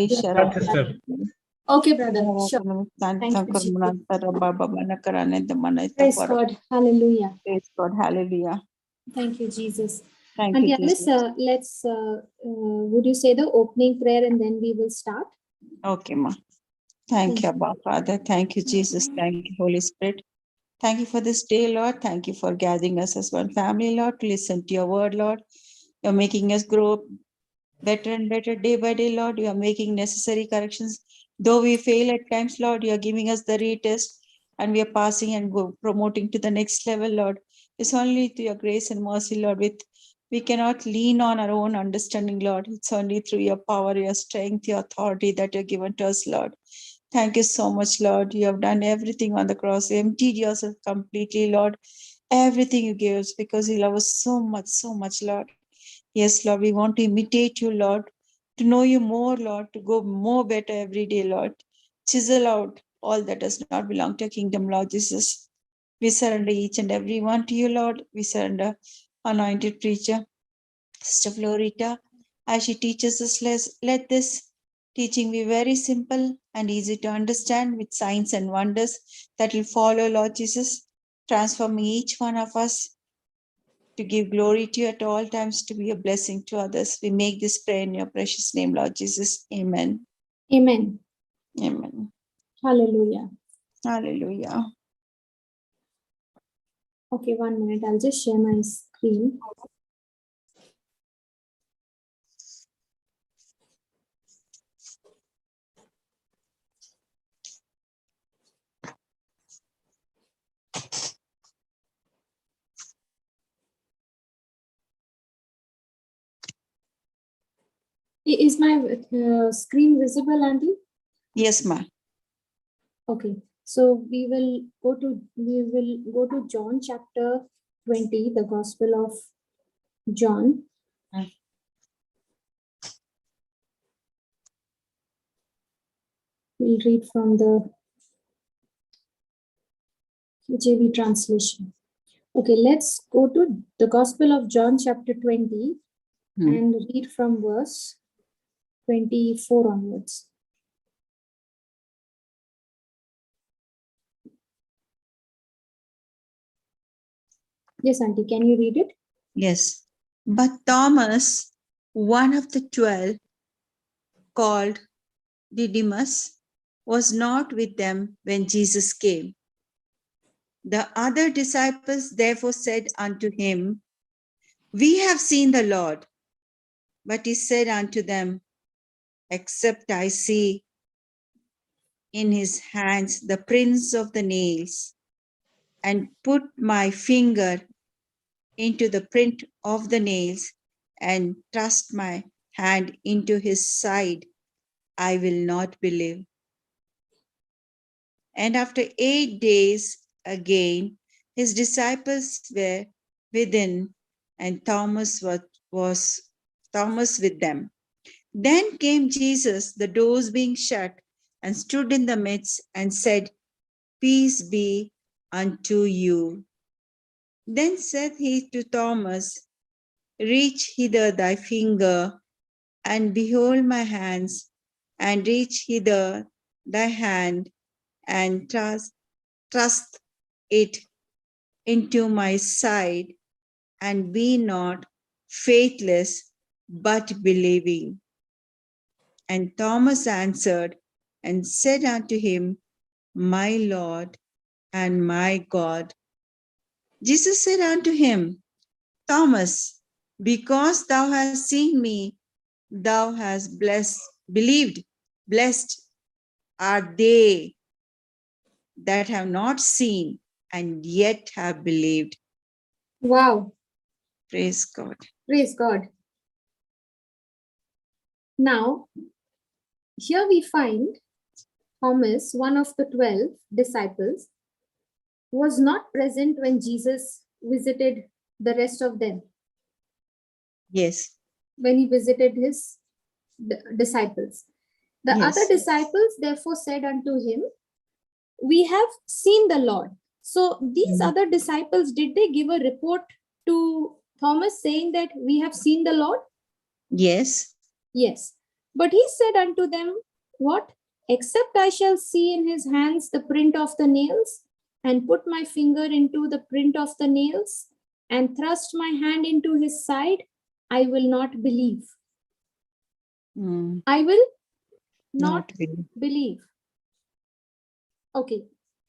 Sister. Okay, brother. Sure. Thank you, Jesus. Praise God. Hallelujah. Praise God. Hallelujah. Thank you, Jesus. Thank And you, Alice, Jesus. let's, would you say the opening prayer and then we will start? Okay, ma. Thank you, Abba, Father. Thank you, Jesus. Thank you, Holy Spirit. Thank you for this day, Lord. Thank you for gathering us as one family, Lord, to listen to your word, Lord. You're making us grow better and better day by day, Lord. You are making necessary corrections. Though we fail at times, Lord, you are giving us the retest and we are passing and promoting to the next level, Lord. It's only through your grace and mercy, Lord. We cannot lean on our own understanding, Lord. It's only through your power, your strength, your authority that you've given to us, Lord. Thank you so much, Lord. You have done everything on the cross. You emptied yourself completely, Lord. Everything you gave us because you love us so much, Lord. Yes, Lord, we want to imitate you, Lord, to know you more, Lord, to go more better every day, Lord. Chisel out all that does not belong to your kingdom, Lord Jesus. We surrender each and every one to you, Lord. We surrender anointed preacher, Sister Florita, as she teaches us, let this teaching be very simple and easy to understand with signs and wonders that will follow, Lord Jesus, transforming each one of us to give glory to you at all times, to be a blessing to others. We make this prayer in your precious name, Lord Jesus. Amen. Amen. Amen. Hallelujah. Hallelujah. Okay, 1 minute. I'll just share my screen. Is my screen visible, Andy? Yes, ma. Okay. So we will go to John chapter 20, the Gospel of John. We'll read from the JV translation. Okay, let's go to the Gospel of John chapter 20 and read from verse 24 onwards. Yes, Auntie, can you read it? Yes. But Thomas, one of the 12, called Didymus, was not with them when Jesus came. The other disciples therefore said unto him, We have seen the Lord. But he said unto them, Except I see in his hands the prints of the nails, and put my finger into the print of the nails, and thrust my hand into his side, I will not believe. And after 8 days again, his disciples were within, and Thomas was Thomas with them. Then came Jesus, the doors being shut, and stood in the midst, and said, Peace be unto you. Then said he to Thomas, Reach hither thy finger, and behold my hands, and reach hither thy hand, and thrust it into my side, and be not faithless, but believing. And Thomas answered and said unto him, My Lord and my God. Jesus said unto him, Thomas, because thou hast seen me, thou hast believed. Blessed are they that have not seen and yet have believed. Wow. Praise God. Praise God. Now, here we find Thomas, one of the 12 disciples, was not present when Jesus visited the rest of them. Yes. When he visited his disciples. The other disciples therefore said unto him, We have seen the Lord. So these other disciples, did they give a report to Thomas saying that we have seen the Lord? Yes. Yes. But he said unto them, what? Except I shall see in his hands the print of the nails, and put my finger into the print of the nails, and thrust my hand into his side, I will not believe. Mm. I will not Not really. believe. Okay.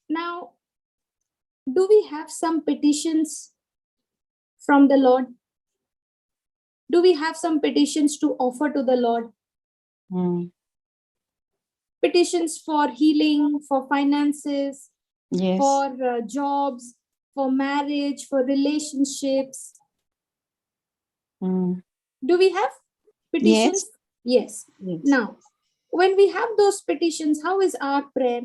Now, do we have some petitions from the Lord? Do we have some petitions to offer to the Lord? Mm. Petitions for healing, for finances, Yes. for jobs, for marriage, for relationships. Mm. Do we have petitions? Yes. Yes. Now, when we have those petitions, how is our prayer?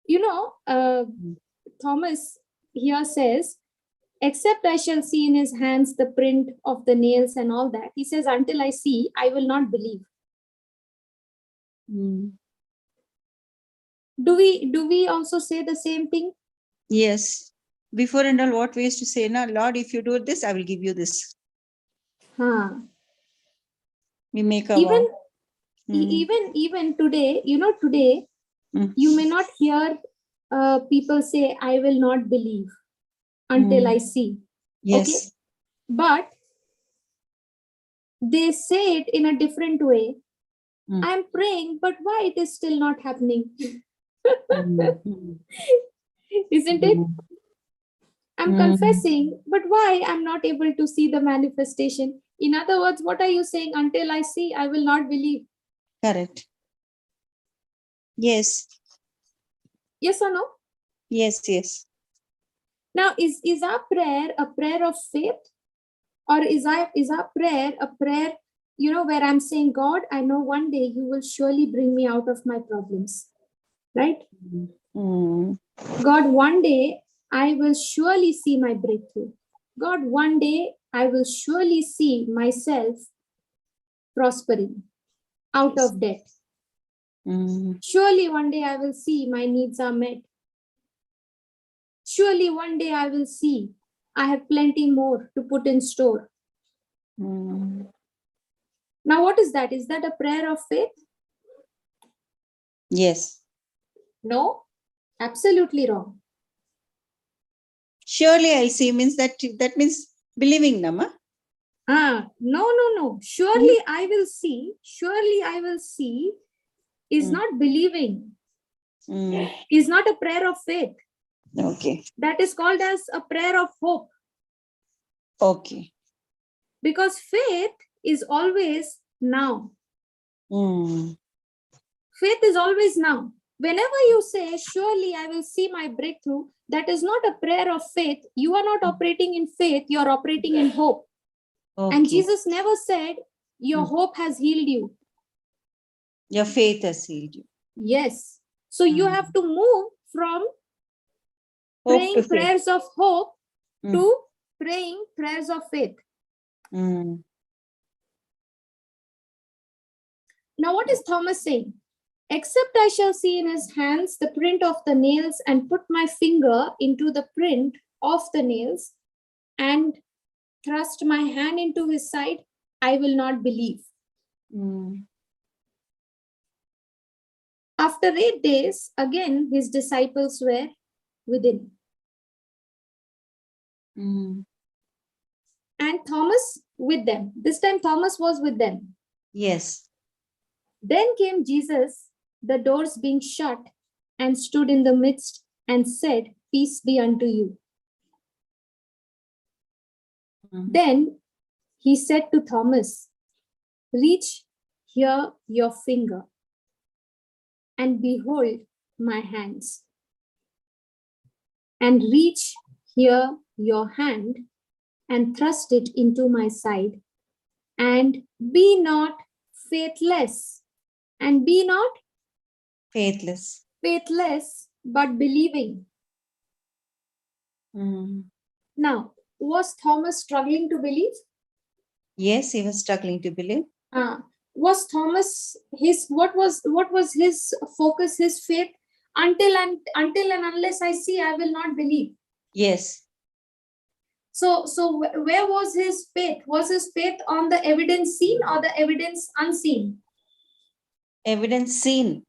You know, Thomas here says, except I shall see in his hands the print of the nails and all that. He says, until I see, I will not believe. Mm. Do we also say the same thing? Yes. Before and all, what we used to say, now, Lord, if you do this, I will give you this. Huh. We make a Even vow. even today, today Mm. you may not hear people say, I will not believe until I see. Yes. Okay. But they say it in a different way. Mm. I'm praying, but why it is still not happening? Mm. Isn't it? Mm. I'm confessing, but why I'm not able to see the manifestation? In other words, what are you saying? Until I see, I will not believe. Correct. Yes. Yes or no? Yes. Yes. Now, is our prayer a prayer of faith? Or is our prayer a prayer, where I'm saying, God, I know one day you will surely bring me out of my problems, right? Mm. God, one day I will surely see my breakthrough. God, one day I will surely see myself prospering, out Yes. of debt. Mm. Surely one day I will see my needs are met. Surely one day I will see I have plenty more to put in store. Mm. Now, what is that? Is that a prayer of faith? Yes. No, absolutely wrong. Surely I'll see means that means believing, Nama. No. Surely I will see. Surely I will see is not believing. Is not a prayer of faith. Okay. That is called as a prayer of hope. Okay. Because faith is always now. Mm. Faith is always now. Whenever you say, surely I will see my breakthrough, that is not a prayer of faith. You are not operating in faith, you are operating in hope. Okay. And Jesus never said, your hope has healed you. Your faith has healed you. Yes. So you have to move from Hope praying to faith. prayers of hope to praying prayers of faith. Mm. Now, what is Thomas saying? Except I shall see in his hands the print of the nails, and put my finger into the print of the nails, and thrust my hand into his side, I will not believe. Mm. After 8 days, again his disciples were within. Mm. And Thomas with them. This time Thomas was with them. Yes. Then came Jesus, the doors being shut, and stood in the midst, and said, peace be unto you. Then he said to Thomas, reach here your finger, and behold my hands. And reach here your hand, and thrust it into my side. And be not faithless. And be not Faithless. faithless, but believing. Mm. Now, was Thomas struggling to believe? Yes, he was struggling to believe. Was Thomas what was his focus, his faith? Until and unless I see, I will not believe. Yes. So where was his faith? Was his faith on the evidence seen or the evidence unseen? Evidence seen.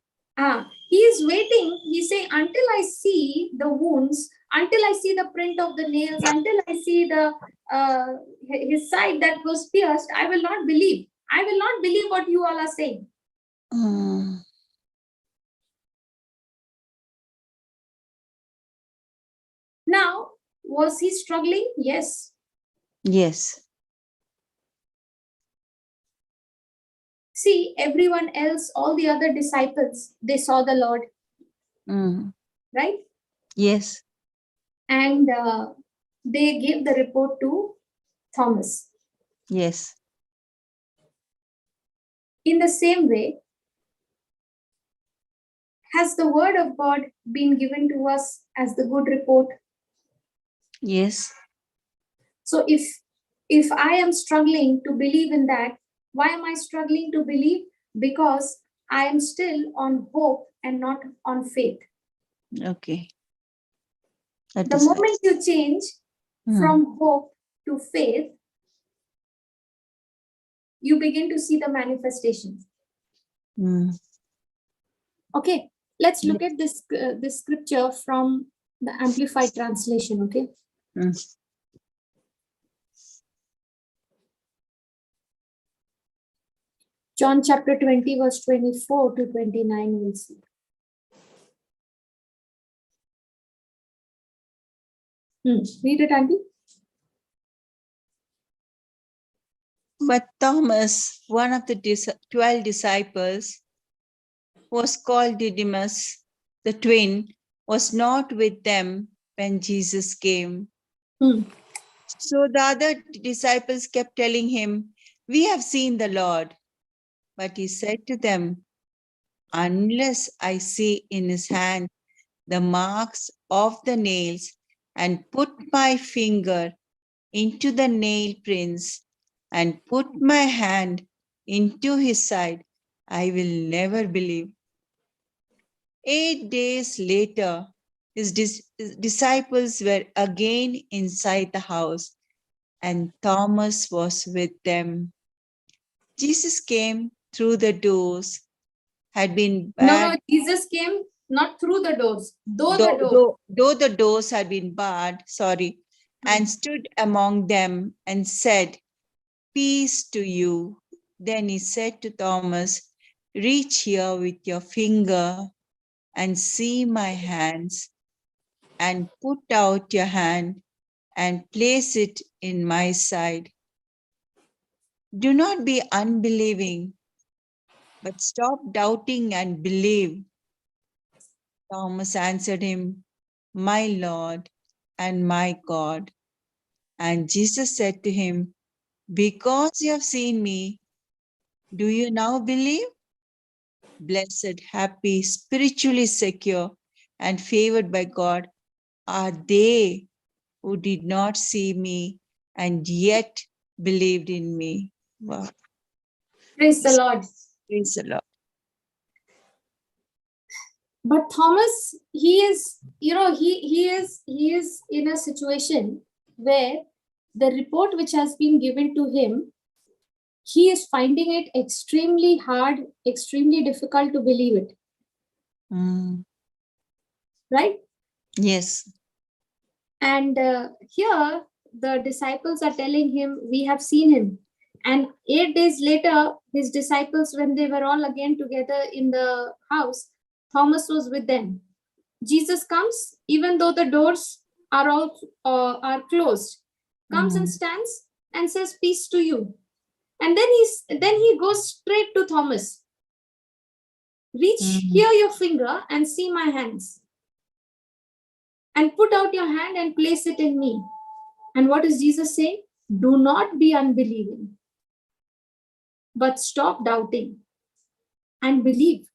He is waiting. He say, until I see the wounds, until I see the print of the nails, until I see the his side that was pierced, I will not believe. I will not believe what you all are saying. Now, was he struggling? Yes. Yes. See, everyone else, all the other disciples, they saw the Lord. Right? Yes. And they gave the report to Thomas. Yes. In the same way, has the word of God been given to us as the good report? Yes. So if I am struggling to believe in that, why am I struggling to believe? Because I am still on hope and not on faith. Okay. The moment you change from hope to faith, you begin to see the manifestations. Okay, let's look at this this scripture from the Amplified Translation. Okay. John chapter 20, verse 24 to 29, we'll see. Read it, Auntie. But Thomas, one of the 12 disciples, was called Didymus, the twin, was not with them when Jesus came. So the other disciples kept telling him, "We have seen the Lord." But he said to them, "Unless I see in his hand the marks of the nails and put my finger into the nail prints and put my hand into his side, I will never believe." 8 days later, his disciples were again inside the house, and Thomas was with them. Jesus came through the doors, had been barred. No, Jesus came not through the doors, though the doors had been barred, and stood among them and said, "Peace to you." Then he said to Thomas, "Reach here with your finger and see my hands, and put out your hand and place it in my side. Do not be unbelieving, but stop doubting and believe." Thomas answered him, "My Lord and my God." And Jesus said to him, "Because you have seen me, do you now believe? Blessed, happy, spiritually secure, and favored by God are they who did not see me and yet believed in me. Wow. Praise the Lord. Praise the Lord. But Thomas, he is, he is in a situation where the report which has been given to him, he is finding it extremely hard, extremely difficult to believe it. Right? Yes. And here the disciples are telling him, "We have seen him." And 8 days later, his disciples, when they were all again together in the house, Thomas was with them. Jesus comes, even though the doors are all are closed, comes and stands and says, "Peace to you." And then he goes straight to Thomas. "Reach here your finger and see my hands, and put out your hand and place it in me." And what does Jesus say? Do not be unbelieving, but stop doubting and believe.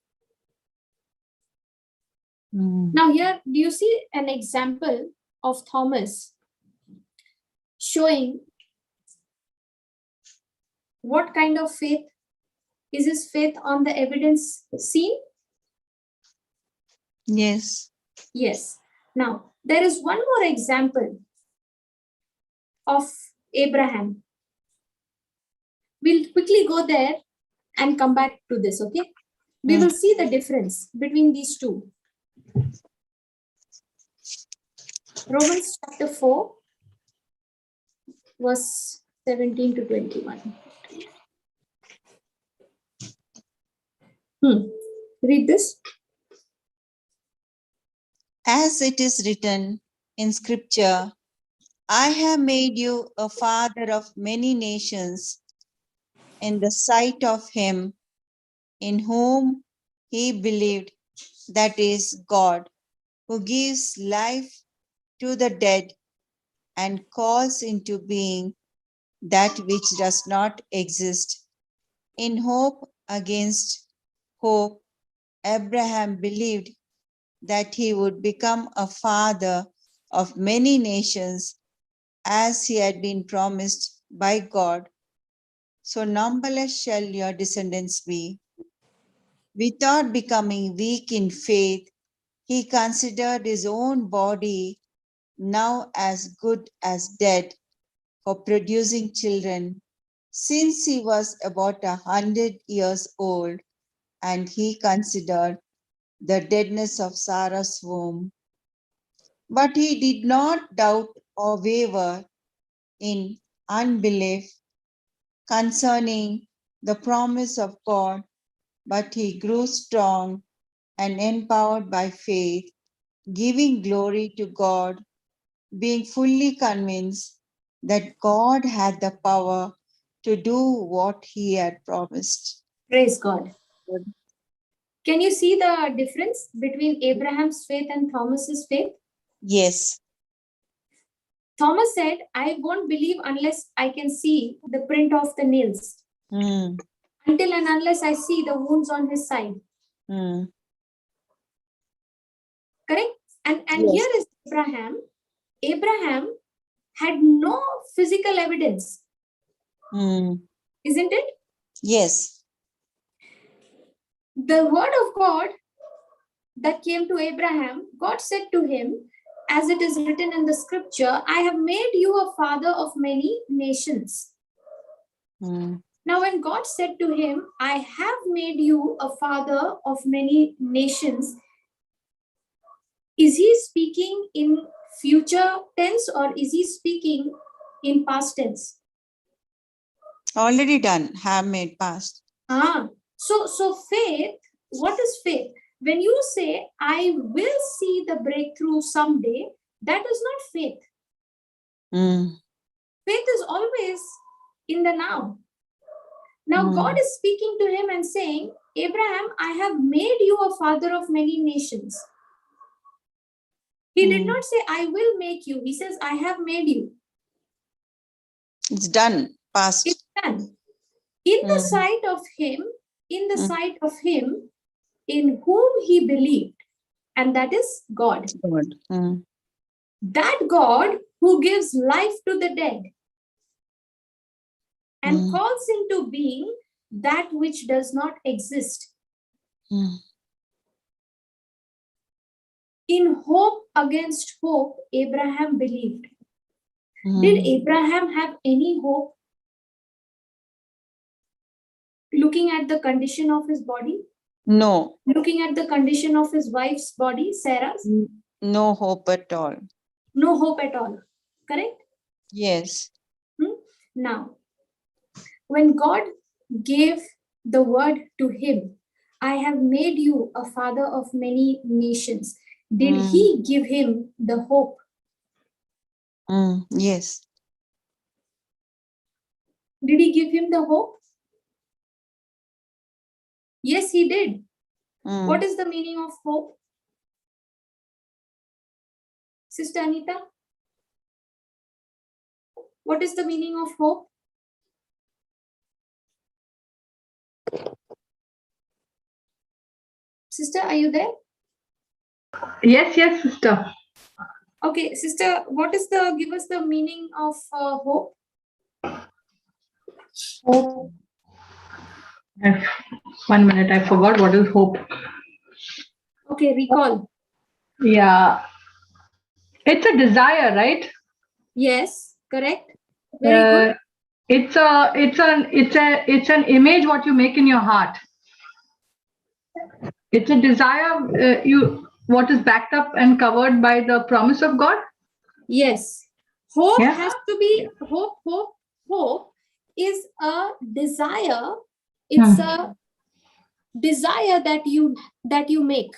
Now here, do you see an example of Thomas showing what kind of faith? Is his faith on the evidence seen? Yes. Yes. Now, there is one more example of Abraham. We'll quickly go there and come back to this, okay? We will see the difference between these two. Romans chapter 4, verse 17 to 21. Read this. As it is written in scripture, I have made you a father of many nations in the sight of him in whom he believed, that is God, who gives life to the dead and calls into being that which does not exist. In hope against hope, Abraham believed that he would become a father of many nations, as he had been promised by God. So numberless shall your descendants be. Without becoming weak in faith, he considered his own body now as good as dead for producing children, since he was about 100 years old, and he considered the deadness of Sarah's womb. But he did not doubt or waver in unbelief concerning the promise of God, but he grew strong and empowered by faith, giving glory to God, being fully convinced that God had the power to do what he had promised. Praise God. Can you see the difference between Abraham's faith and Thomas's faith? Yes. Thomas said, I won't believe unless I can see the print of the nails. Until and unless I see the wounds on his side. Correct? And Yes. here is Abraham. Abraham had no physical evidence. Isn't it? Yes. The word of God that came to Abraham, God said to him, as it is written in the scripture, I have made you a father of many nations. Now, when God said to him, I have made you a father of many nations, is he speaking in future tense or is he speaking in past tense? Already done, have made past. So faith, what is faith? When you say, I will see the breakthrough someday, that is not faith. Faith is always in the now. Now God is speaking to him and saying, Abraham, I have made you a father of many nations. He did not say, I will make you. He says, I have made you. It's done, past. It's done. In the sight of him, in whom he believed, and that is God. That God who gives life to the dead and calls into being that which does not exist. In hope against hope, Abraham believed. Did Abraham have any hope? Looking at the condition of his body? No. Looking at the condition of his wife's body, Sarah's? No hope at all. No hope at all. Correct? Yes. Now, when God gave the word to him, I have made you a father of many nations. Did he give him the hope? Yes. Did he give him the hope? Yes, he did. What is the meaning of hope? Sister Anita? What is the meaning of hope? Sister, are you there? Yes, sister. Okay, sister, give us the meaning of hope? Hope. 1 minute, I forgot what is hope. Okay, recall. Yeah. It's a desire, right? Yes, correct. Very good. It's an image what you make in your heart. It's a desire what is backed up and covered by the promise of God. Yes. Hope Yeah. has to be hope is a desire. It's a desire that you make.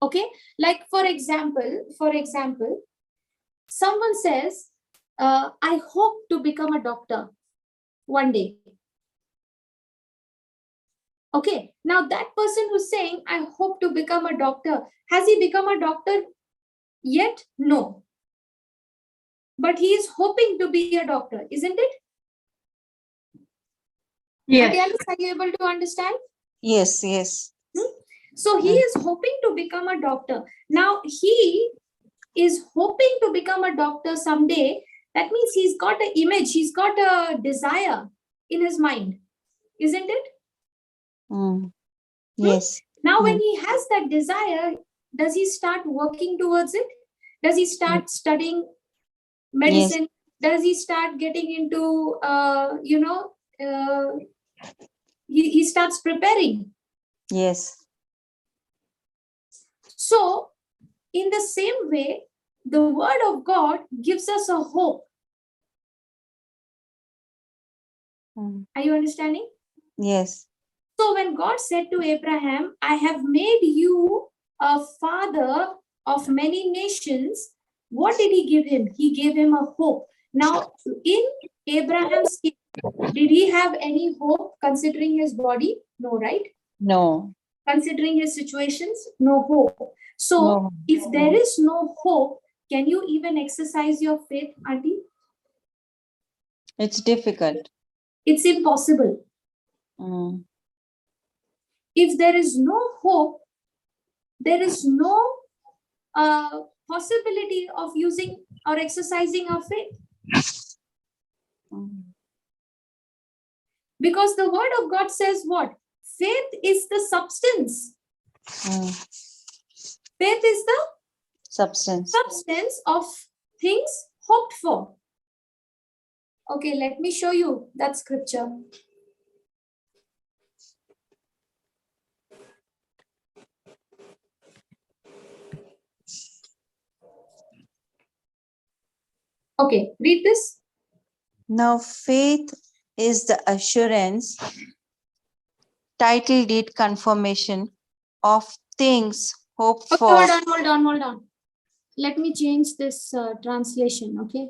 Okay, like for example, someone says, I hope to become a doctor one day. Okay, now that person who's saying, I hope to become a doctor, has he become a doctor yet? No. But he is hoping to be a doctor, isn't it? Yes. Auntie Alice, are you able to understand? Yes, yes. So he is hoping to become a doctor. Now he is hoping to become a doctor someday. That means he's got an image, he's got a desire in his mind, isn't it? Yes. Now, when he has that desire, does he start working towards it? Does he start studying medicine? Yes. Does he start getting into, he starts preparing? Yes. So, in the same way, the word of God gives us a hope. Are you understanding? Yes. So when God said to Abraham, I have made you a father of many nations, what did he give him? He gave him a hope. Now, in Abraham's case, did he have any hope considering his body? No, right? No. Considering his situations? No hope. So, if there is no hope, can you even exercise your faith, Auntie? It's difficult. It's impossible. If there is no hope, there is no possibility of using or exercising our faith. Because the word of God says what? Faith is the substance. Faith is the substance of things hoped for. Okay, let me show you that scripture. Okay, read this. Now, faith is the assurance, title deed confirmation of things hoped for. Hold on. Let me change this translation, okay?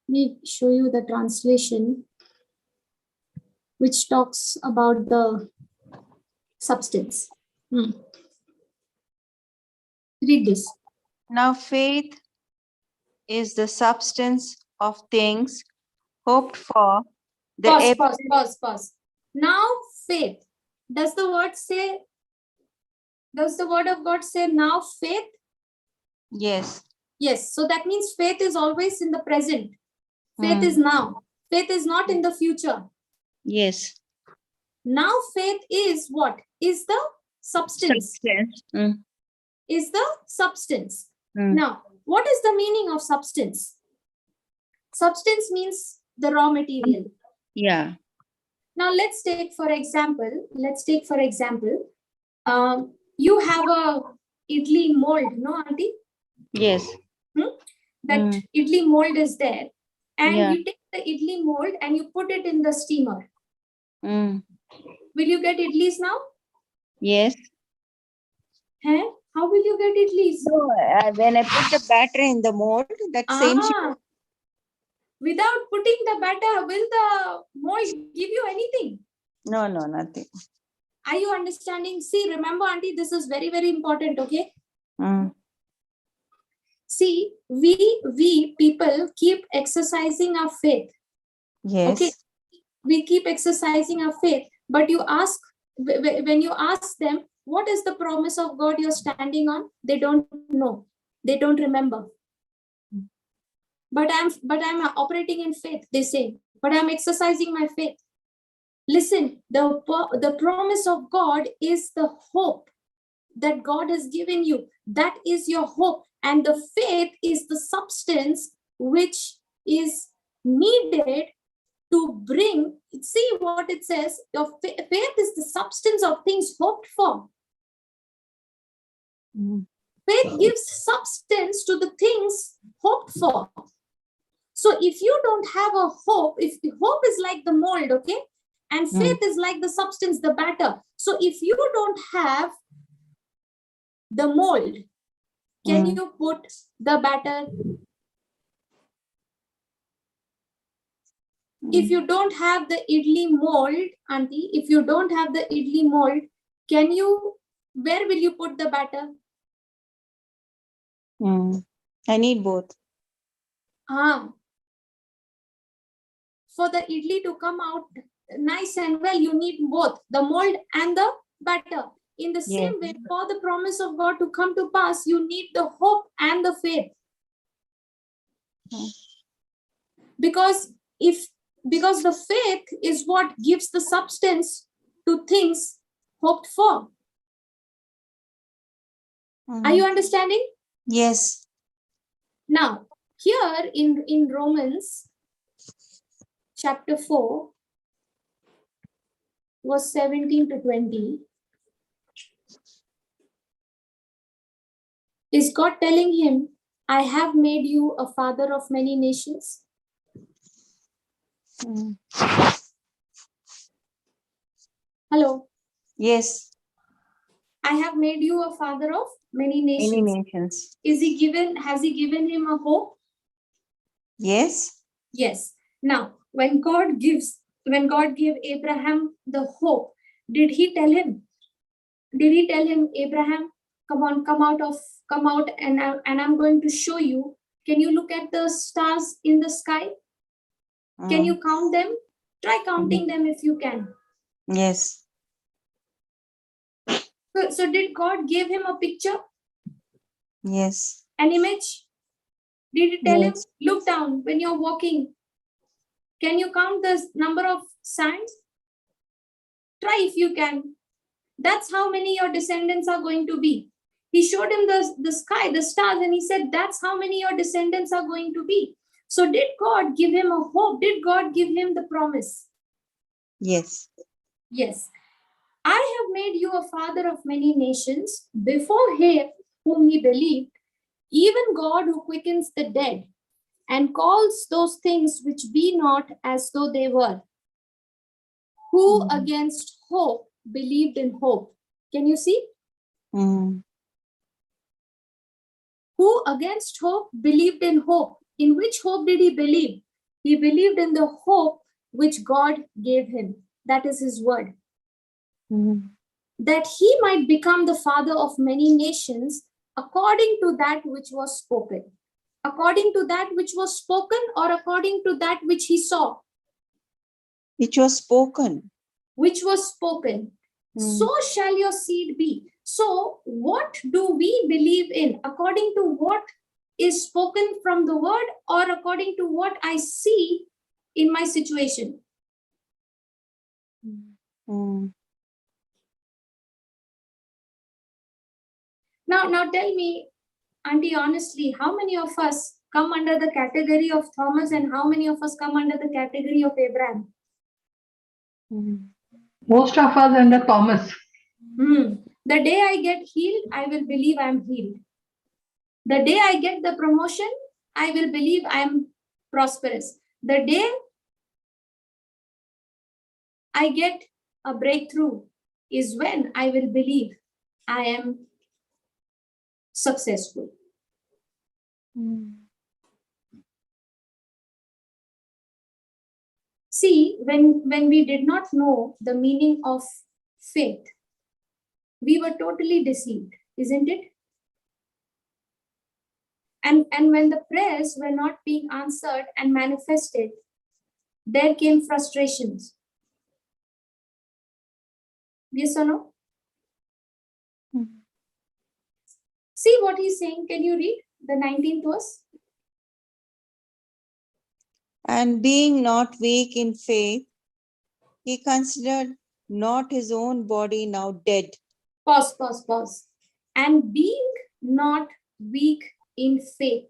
Let me show you the translation which talks about the substance. Read this. Now, faith is the substance of things hoped for. Pause. Now, faith. Does the word of God say now faith? Yes. Yes. So that means faith is always in the present. Faith is now. Faith is not in the future. Yes. Now faith is what? Is the substance. Is the substance. Now, what is the meaning of substance? Substance means the raw material. Yeah. Now let's take for example, you have a idli mold, no, Auntie? Yes. That idli mold is there, and you take the idli mold and you put it in the steamer. Will you get idlis now? Yes. How will you get idlis? So, when I put the batter in the mold, that same. Without putting the batter, will the mold give you anything? No, nothing. Are you understanding? See, remember, Auntie, this is very, very important, okay? See, we people keep exercising our faith. Yes. Okay. We keep exercising our faith, but when you ask them, what is the promise of God you're standing on? They don't know. They don't remember. But I'm operating in faith, they say. But I'm exercising my faith. Listen, the promise of God is the hope that God has given you. That is your hope. And the faith is the substance which is needed to bring. See what it says. Your faith is the substance of things hoped for. Faith gives substance to the things hoped for. So if you don't have a hope, if hope is like the mold, okay, and faith is like the substance, the batter. So if you don't have the mold, can you put the batter? If you don't have the idli mold, auntie, if you don't have the idli mold, can you, where will you put the batter? I need both. For the idli to come out nice and well, you need both the mold and the batter. In the same way, for the promise of God to come to pass, you need the hope and the faith. Because the faith is what gives the substance to things hoped for. Are you understanding? Yes. Now, here in Romans chapter 4, verse 17 to 20, is God telling him, I have made you a father of many nations? Hello? Yes. I have made you a father of many nations. Many nations. Has he given him a hope? Yes. Yes. Now, when God gave Abraham the hope, did he tell him, Abraham, come out and I'm going to show you. Can you look at the stars in the sky? Can you count them? Try counting them if you can. Yes. So did God give him a picture? Yes. An image? Did he tell him, look down when you're walking? Can you count the number of sands? Try if you can. That's how many your descendants are going to be. He showed him the sky, the stars, and he said, that's how many your descendants are going to be. So did God give him a hope? Did God give him the promise? Yes. Yes. I have made you a father of many nations. Before him whom he believed, even God who quickens the dead and calls those things which be not as though they were. Who against hope believed in hope? Can you see? Who against hope believed in hope? In which hope did he believe? He believed in the hope which God gave him. That is his word. That he might become the father of many nations according to that which was spoken. According to that which was spoken, or according to that which he saw? Which was spoken. Which was spoken. So shall your seed be. So what do we believe in? According to what is spoken from the word, or according to what I see in my situation? Now tell me, auntie, honestly, how many of us come under the category of Thomas and how many of us come under the category of Abraham? Most of us under Thomas. The day I get healed, I will believe I'm healed. The day I get the promotion, I will believe I'm prosperous. The day I get a breakthrough is when I will believe I am successful. See, when we did not know the meaning of faith, we were totally deceived, isn't it? And when the prayers were not being answered and manifested, there came frustrations. Yes or no? See what he's saying. Can you read the 19th verse? And being not weak in faith, he considered not his own body now dead. Pause. And being not weak in faith,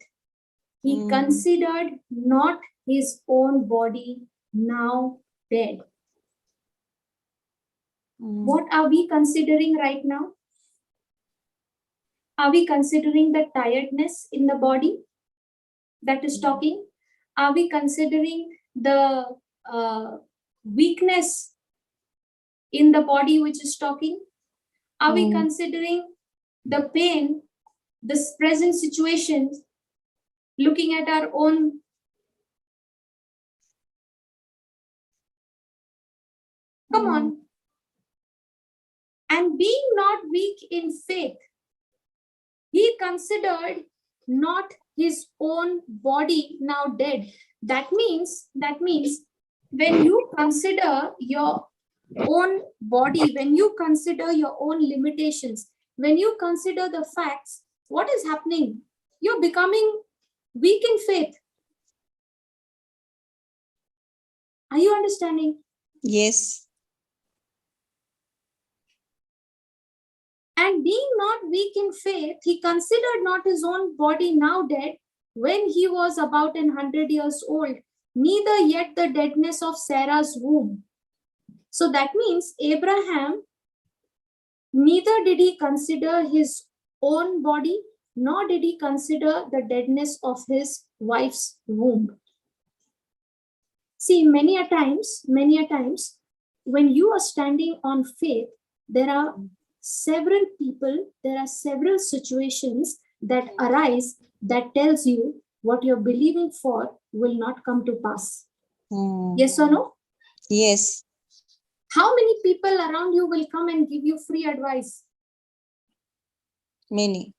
he considered not his own body now dead. What are we considering right now? Are we considering the tiredness in the body that is talking? Are we considering the weakness in the body which is talking? Are we considering the pain, this present situation, looking at our own? Come on. And being not weak in faith, he considered not his own body now dead. That means when you consider your own body, when you consider your own limitations, when you consider the facts, what is happening? You're becoming weak in faith. Are you understanding? Yes. And being not weak in faith, he considered not his own body now dead when he was about 100 years old, neither yet the deadness of Sarah's womb. So that means Abraham, neither did he consider his own body, nor did he consider the deadness of his wife's womb. See, many a times, when you are standing on faith, there are several people, there are several situations that arise that tells you what you're believing for will not come to pass. Yes or no? Yes. How many people around you will come and give you free advice? Many.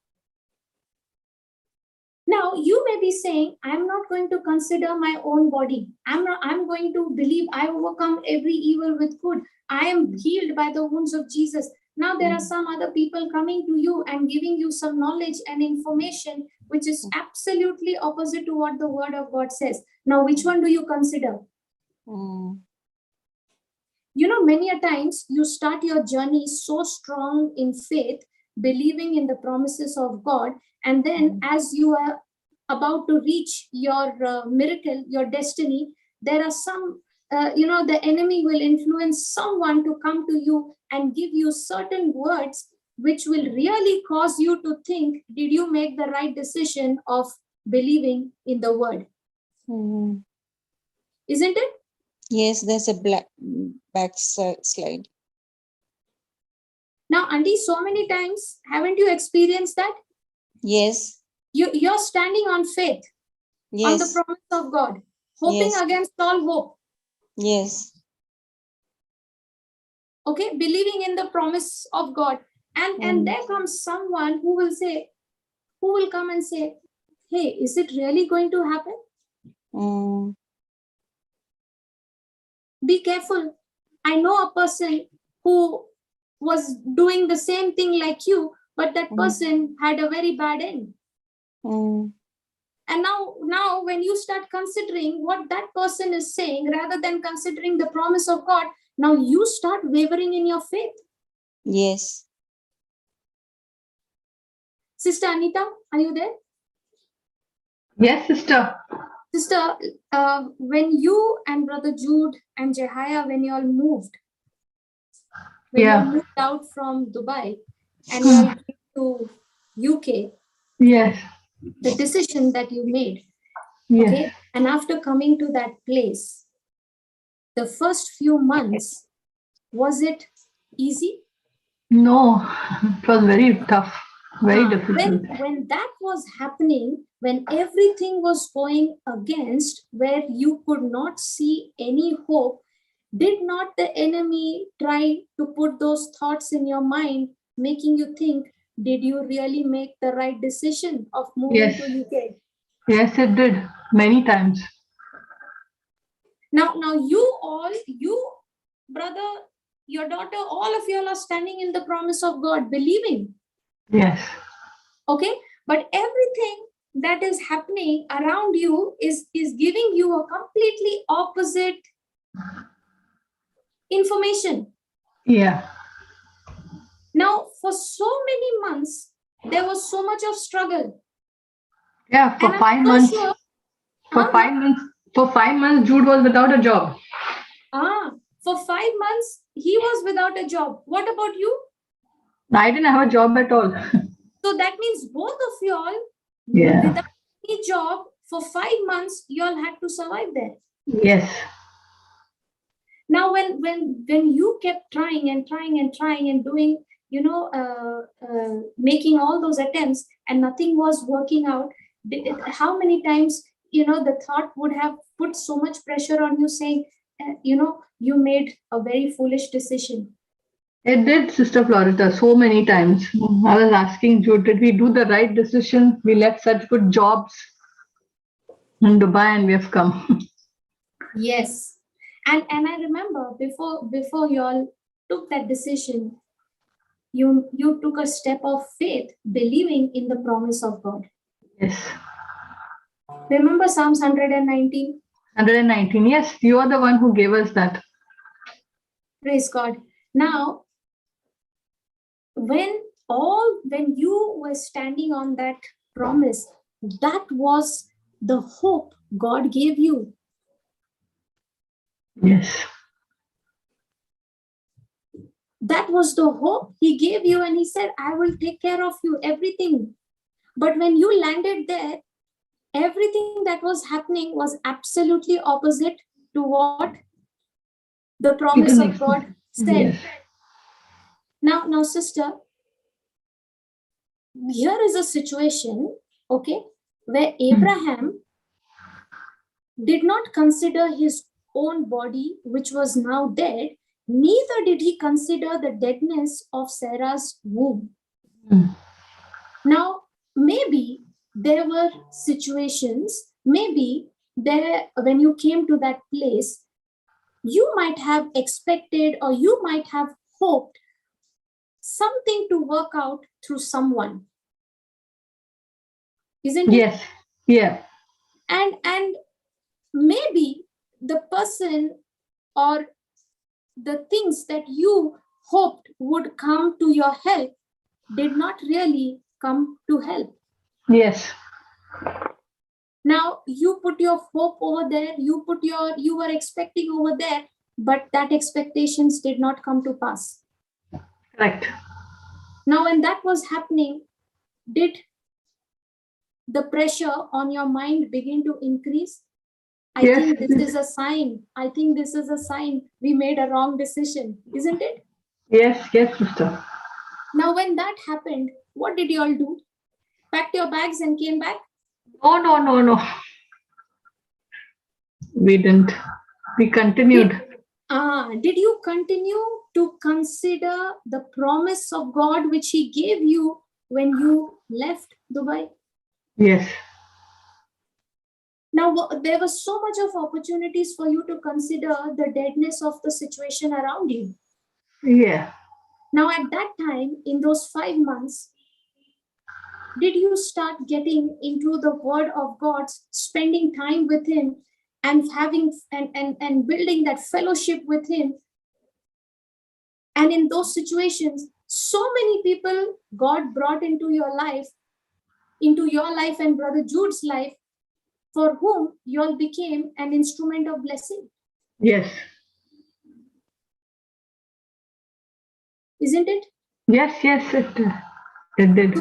Now, you may be saying, I'm not going to consider my own body. I'm going to believe I overcome every evil with good. I am healed by the wounds of Jesus. Now, there are some other people coming to you and giving you some knowledge and information, which is absolutely opposite to what the word of God says. Now, which one do you consider? You know, many a times you start your journey so strong in faith, believing in the promises of God. And then as you are about to reach your miracle, your destiny, there are some, the enemy will influence someone to come to you and give you certain words which will really cause you to think, did you make the right decision of believing in the word? Isn't it? Yes, there's a backslide. Now, Auntie, so many times, haven't you experienced that? Yes. You're standing on faith, on the Yes. promise of God, hoping against all hope. Yes. Okay, believing in the promise of God. And there comes someone who will come and say, hey, is it really going to happen? Be careful. I know a person who was doing the same thing like you, but that person had a very bad end. And now when you start considering what that person is saying, rather than considering the promise of God, now you start wavering in your faith. Yes. Sister Anita, are you there? Yes, sister. Sister, when you and Brother Jude and Jehiah, when you all moved, you all moved out from Dubai and you all came to UK, yes, the decision that you made, yes. and after coming to that place, the first few months, was it easy? No, it was very tough, very difficult. When that was happening, when everything was going against, where you could not see any hope, did not the enemy try to put those thoughts in your mind, making you think, did you really make the right decision of moving to UK? Yes, it did, many times. Now you, brother, your daughter, all of you all are standing in the promise of God, believing. Yes. Okay, but everything that is happening around you is giving you a completely opposite information. Yeah. Now, for so many months, there was so much of struggle. Yeah, for And 5 I'm months. so sure. For 5 months. For 5 months, Jude was without a job. For 5 months, he was without a job. What about you? I didn't have a job at all. So that means both of y'all, Yeah. without any job, for 5 months, y'all had to survive there. Yes. Now, when you kept trying and doing, making all those attempts and nothing was working out, how many times, the thought would have put so much pressure on you, saying, you made a very foolish decision. It did, Sister Florita, so many times. I was asking Jude, did we do the right decision? We left such good jobs in Dubai and we have come. Yes. And I remember before y'all took that decision, you took a step of faith, believing in the promise of God. Yes. Remember Psalms 119? 119. Yes, you are the one who gave us that. Praise God. Now, when you were standing on that promise, that was the hope God gave you. Yes. That was the hope He gave you, and He said, I will take care of you, everything. But when you landed there, everything that was happening was absolutely opposite to what the promise of God said. Yes. Now, sister, here is a situation, okay, where Abraham did not consider his own body, which was now dead, neither did he consider the deadness of Sarah's womb. Now, maybe there were situations, maybe when you came to that place, you might have expected or you might have hoped something to work out through someone. Isn't it? Yes. Yeah. And maybe the person or the things that you hoped would come to your help did not really come to help. Yes. Now you put your hope over there, you were expecting over there, but that expectations did not come to pass. Correct. Now when that was happening, did the pressure on your mind begin to increase? I think this is a sign. I think this is a sign we made a wrong decision, isn't it? Yes, sister. Now, when that happened, what did you all do? Packed your bags and came back? Oh, no. We didn't. We continued. Did you continue to consider the promise of God which He gave you when you left Dubai? Yes. Now, there was so much of opportunities for you to consider the deadness of the situation around you. Yeah. Now, at that time, in those 5 months, did you start getting into the Word of God, spending time with Him, and having and building that fellowship with Him? And in those situations, so many people God brought into your life and Brother Jude's life, for whom you all became an instrument of blessing. Yes. Isn't it? Yes, it did.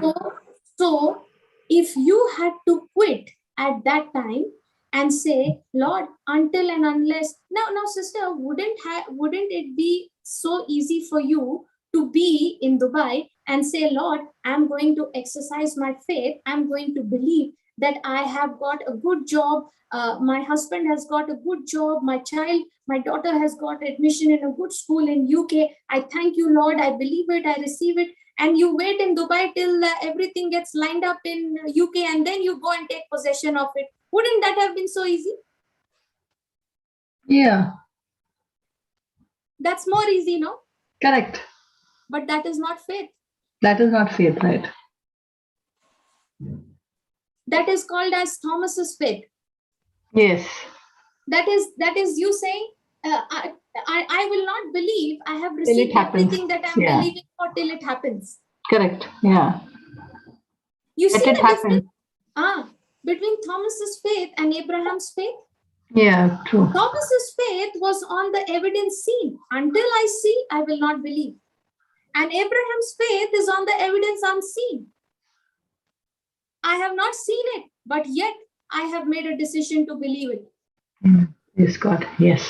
So if you had to quit at that time and say, Lord, until and unless, now sister, wouldn't it be so easy for you to be in Dubai and say, Lord, I'm going to exercise my faith, I'm going to believe that I have got a good job, my husband has got a good job, my daughter has got admission in a good school in UK, I thank you, Lord, I believe it, I receive it, and you wait in Dubai till everything gets lined up in UK, and then you go and take possession of it. Wouldn't that have been so easy? Yeah. That's more easy, no? Correct. But that is not faith. That is not faith, right? That is called as Thomas's faith. Yes. That is you saying, I will not believe. I have received everything that I'm believing for till it happens. Correct. Yeah. You Let see it the happen. difference between Thomas's faith and Abraham's faith? Yeah, true. Thomas's faith was on the evidence seen. Until I see, I will not believe. And Abraham's faith is on the evidence unseen. I have not seen it, but yet I have made a decision to believe it. Yes, God. Yes.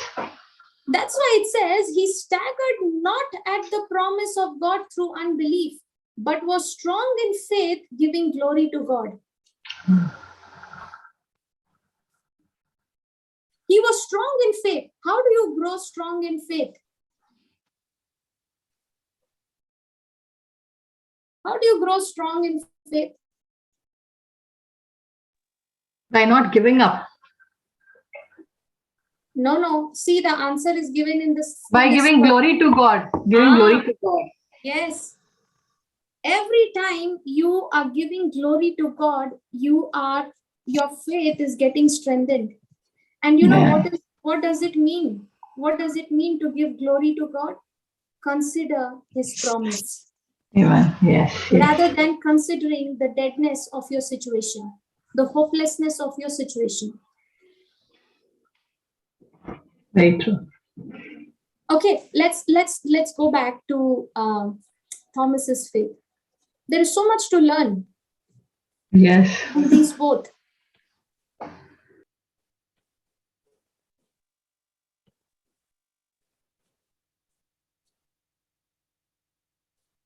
That's why it says he staggered not at the promise of God through unbelief, but was strong in faith, giving glory to God. He was strong in faith. How do you grow strong in faith? How do you grow strong in faith? By not giving up. No. See, the answer is given in this. By giving glory to God. Giving glory to God. Yes. Every time you are giving glory to God, your faith is getting strengthened. And you know what does it mean? What does it mean to give glory to God? Consider his promise. Amen. Yes. Rather than considering the deadness of your situation, the hopelessness of your situation. Very true. Okay, let's go back to Thomas's faith. There is so much to learn. Yes. From these both.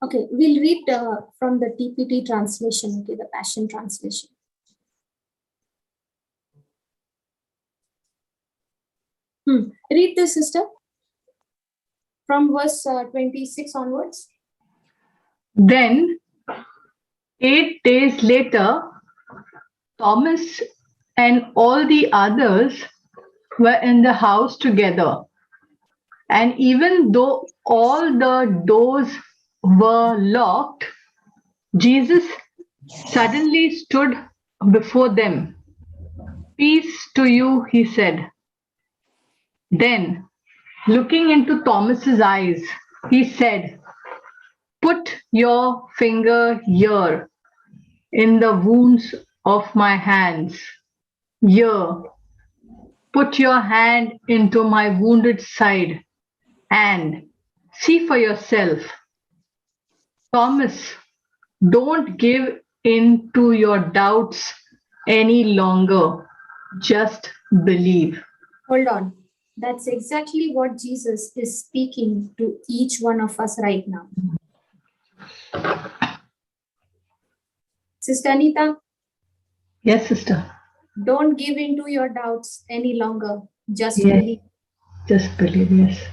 Okay, we'll read from the TPT translation, okay, the Passion Translation. Read this, sister, from verse 26 onwards. Then, 8 days later, Thomas and all the others were in the house together. And even though all the doors were locked, Jesus suddenly stood before them. Peace to you, he said. Then, looking into Thomas's eyes, he said, put your finger here in the wounds of my hands. Here, put your hand into my wounded side and see for yourself. Thomas, don't give in to your doubts any longer. Just believe. Hold on. That's exactly what Jesus is speaking to each one of us right now. Sister Anita? Yes, sister. Don't give in to your doubts any longer. Just believe. Just believe, yes.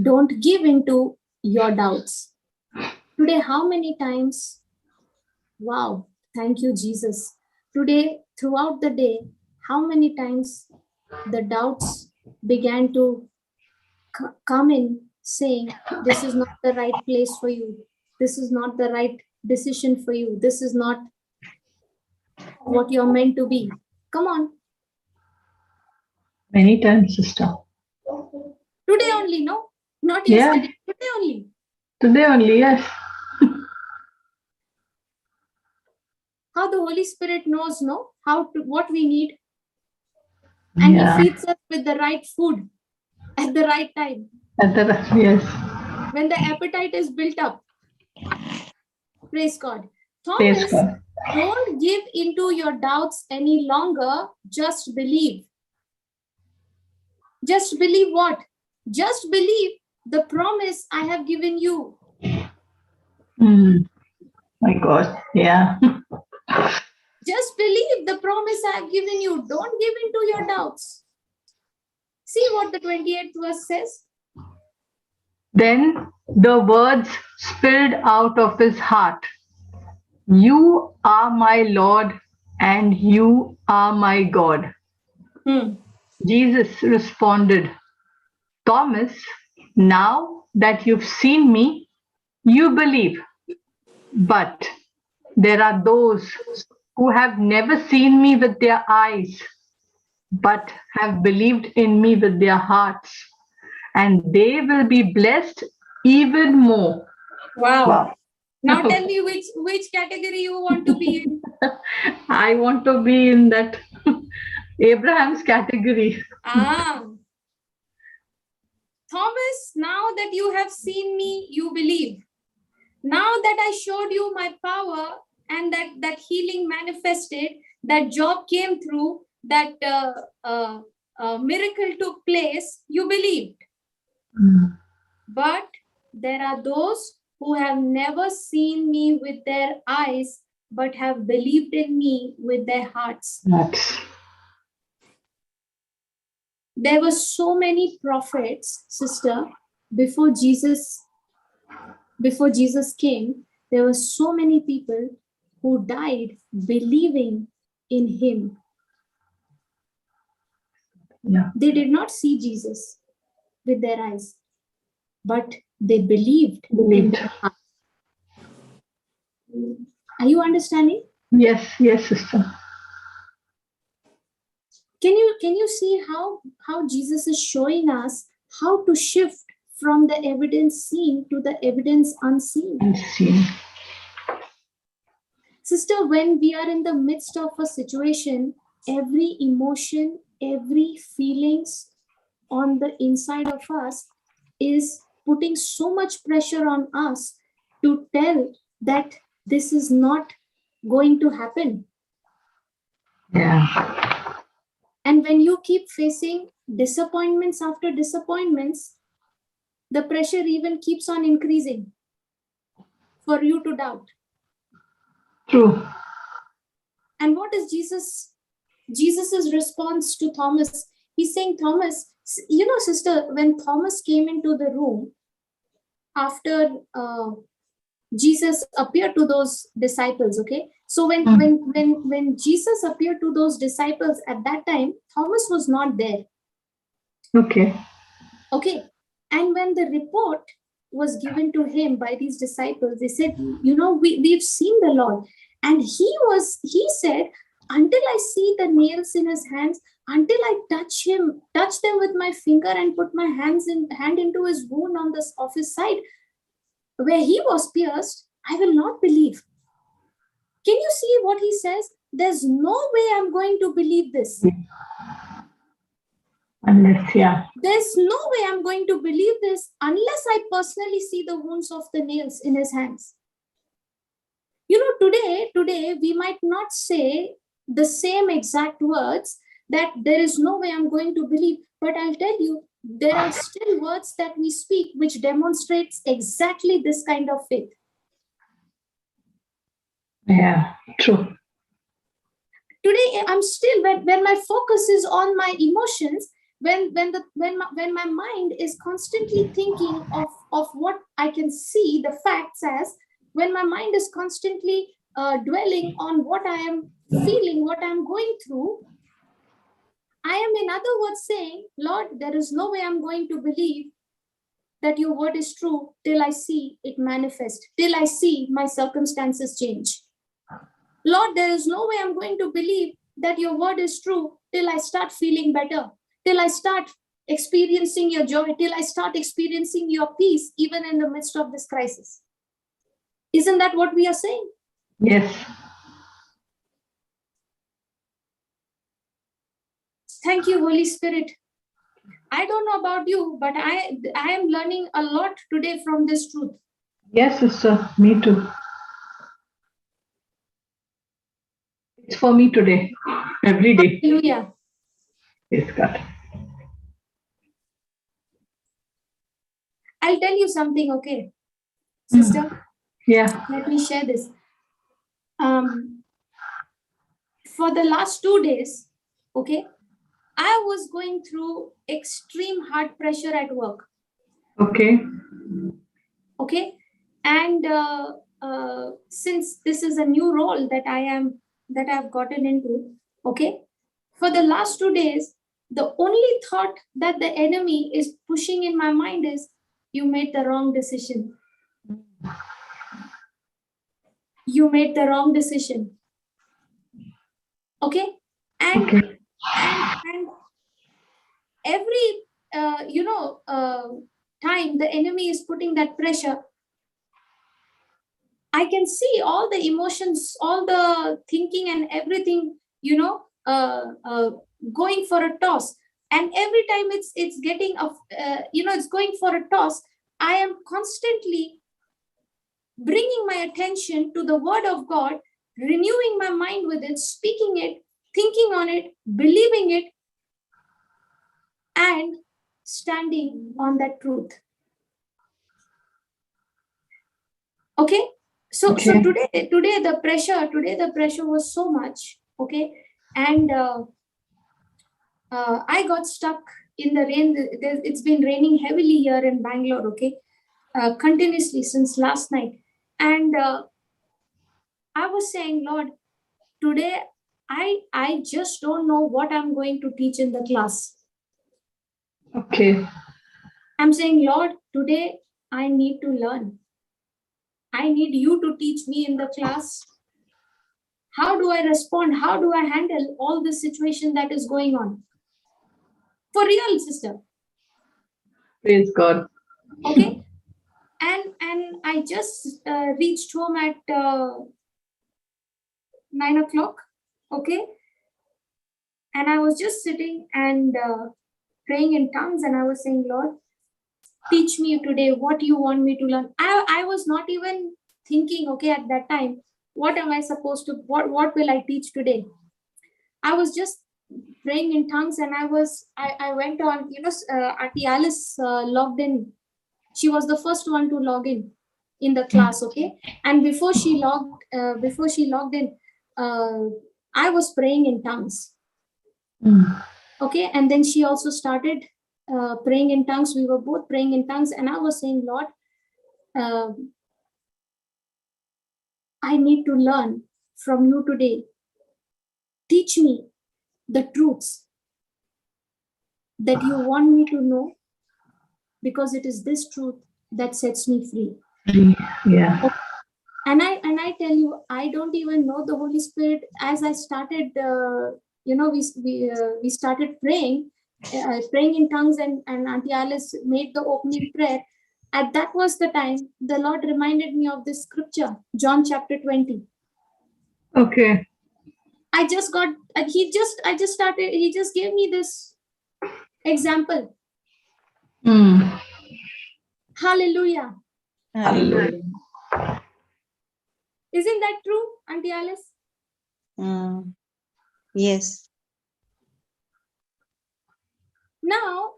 Don't give in to your doubts. Today, how many times? Wow, thank you, Jesus. Today, throughout the day, how many times the doubts began to come in saying, this is not the right place for you. This is not the right decision for you. This is not what you're meant to be. Come on. Many times, sister. Today only, no? Not yesterday. Today only. Today only, yes. How the Holy Spirit knows, no? What we need. And he feeds us with the right food at the right time. Yes. When the appetite is built up. Praise God. Praise Thomas, God. don't give into your doubts any longer. Just believe. Just believe what? Just believe the promise I have given you. My God. Yeah. Just believe the promise I have given you. Don't give into your doubts. See what the 28th verse says. Then the words spilled out of his heart. You are my Lord and you are my God. Jesus responded, Thomas, now that you've seen me, you believe. But there are those who have never seen me with their eyes, but have believed in me with their hearts, and they will be blessed even more. Wow. Wow. Now tell me which category you want to be in. I want to be in that Abraham's category. Thomas, now that you have seen me, you believe. Now that I showed you my power and that healing manifested, that job came through, that miracle took place, you believed. But there are those who have never seen me with their eyes, but have believed in me with their hearts. That's... There were so many prophets, sister, before Jesus came. There were so many people who died believing in him. Yeah. They did not see Jesus with their eyes, but they believed. In their heart. Are you understanding? Yes, sister. Can you see how Jesus is showing us how to shift from the evidence seen to the evidence unseen? Unseen. Sister, when we are in the midst of a situation, every emotion, every feelings on the inside of us is putting so much pressure on us to tell that this is not going to happen. Yeah. And when you keep facing disappointments after disappointments, the pressure even keeps on increasing for you to doubt. True. And what is Jesus's response to Thomas? He's saying, Thomas, you know, sister, when Thomas came into the room after Jesus appeared to those disciples, okay? So when Jesus appeared to those disciples at that time, Thomas was not there. Okay. And when the report was given to him by these disciples, they said, you know, we've seen the Lord. And he said, until I see the nails in his hands, until I touch them with my finger and put my hand into his wound of his side, where he was pierced, I will not believe. Can you see what he says? There's no way I'm going to believe this. Unless, yeah. There's no way I'm going to believe this unless I personally see the wounds of the nails in his hands. You know, today we might not say the same exact words that there is no way I'm going to believe, but I'll tell you, there are still words that we speak which demonstrates exactly this kind of faith. Yeah, true. Today, I'm still, when my focus is on my emotions, when my mind is constantly thinking of what I can see the facts as, when my mind is constantly dwelling on what I am feeling, what I'm going through, I am, in other words, saying, Lord, there is no way I'm going to believe that your word is true till I see it manifest, till I see my circumstances change. Lord, there is no way I'm going to believe that your word is true till I start feeling better, till I start experiencing your joy, till I start experiencing your peace, even in the midst of this crisis. Isn't that what we are saying? Yes. Thank you, Holy Spirit. I don't know about you, but I am learning a lot today from this truth. Yes, sister. Me too. It's for me today. Every day. Hallelujah. Yes, God. I'll tell you something, okay? Sister? Yeah. Let me share this. For the last 2 days, okay, I was going through extreme hard pressure at work. Okay. And since this is a new role that I've gotten into, okay, for the last 2 days, the only thought that the enemy is pushing in my mind is, you made the wrong decision. You made the wrong decision. Okay? And every time the enemy is putting that pressure, I can see all the emotions, all the thinking and everything, going for a toss. And every time it's getting it's going for a toss, I am constantly bringing my attention to the word of God, renewing my mind with it, speaking it, thinking on it, believing it, and standing on that truth. Okay. So today the pressure was so much. Okay. And I got stuck in the rain. It's been raining heavily here in Bangalore. Okay. Continuously since last night. And I was saying, Lord, today I just don't know what I'm going to teach in the class. Okay. I'm saying, Lord, today I need to learn. I need you to teach me in the class. How do I respond? How do I handle all the situation that is going on? For real, sister. Praise God. Okay. And I just reached home at 9 o'clock. Okay. And I was just sitting and praying in tongues, and I was saying, Lord, teach me today what you want me to learn. I was not even thinking, okay, at that time, what am I supposed to, what will I teach today? I was just praying in tongues, and I went on, Auntie Alice logged in. She was the first one to log in the class, okay? And before she logged in, I was praying in tongues. Okay, and then she also started praying in tongues. We were both praying in tongues, and I was saying, Lord, I need to learn from you today. Teach me the truths that you want me to know, because it is this truth that sets me free. Yeah. And I tell you, I don't even know the Holy Spirit. As I started, we started praying in tongues, and Auntie Alice made the opening prayer. And that was the time the Lord reminded me of this scripture, John chapter 20. Okay. He just gave me this example. Hallelujah. Hallelujah. Isn't that true, Auntie Alice? Yes. Now,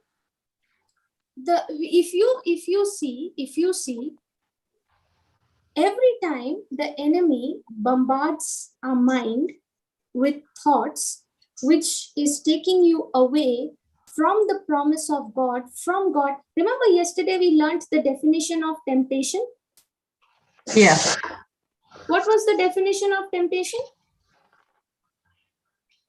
if you see, every time the enemy bombards our mind with thoughts which is taking you away from the promise of God, from God. Remember yesterday we learned the definition of temptation? Yeah. What was the definition of temptation?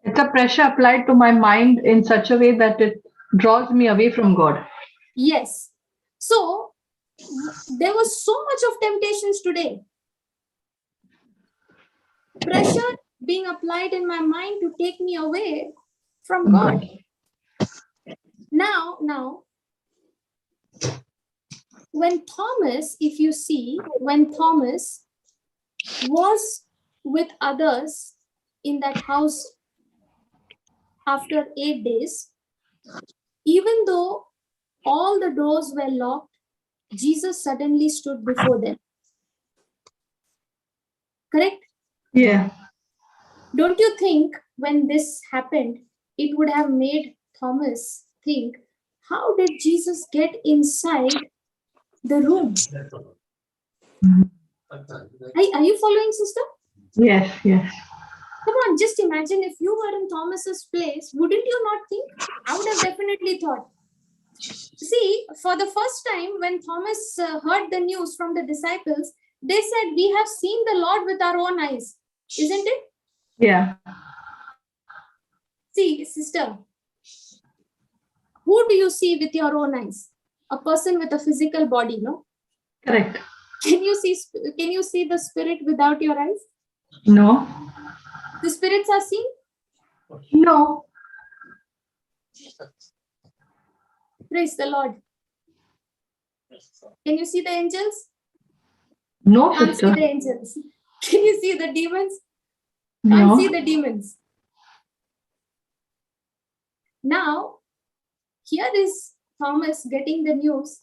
It's a pressure applied to my mind in such a way that it draws me away from God. Yes. So there was so much of temptations today. Pressure being applied in my mind to take me away from God. Now, when Thomas, if you see, when Thomas was with others in that house after 8 days, even though all the doors were locked, Jesus suddenly stood before them. Correct? Yeah. Don't you think when this happened, it would have made Thomas think, how did Jesus get inside the room? Are you following, sister? Yes. Yes. Come on, just imagine if you were in Thomas's place, wouldn't you not think? I would have definitely thought. See, for the first time, when Thomas heard the news from the disciples, they said, we have seen the Lord with our own eyes. Isn't it? Yeah. See, sister, who do you see with your own eyes? A person with a physical body, no? Correct. Can you see the spirit without your eyes? No. The spirits are seen? No. Praise the Lord. Can you see the angels? No, Can't see sister. the angels. Can you see the demons? Can't No. see the demons. Now, here is Thomas getting the news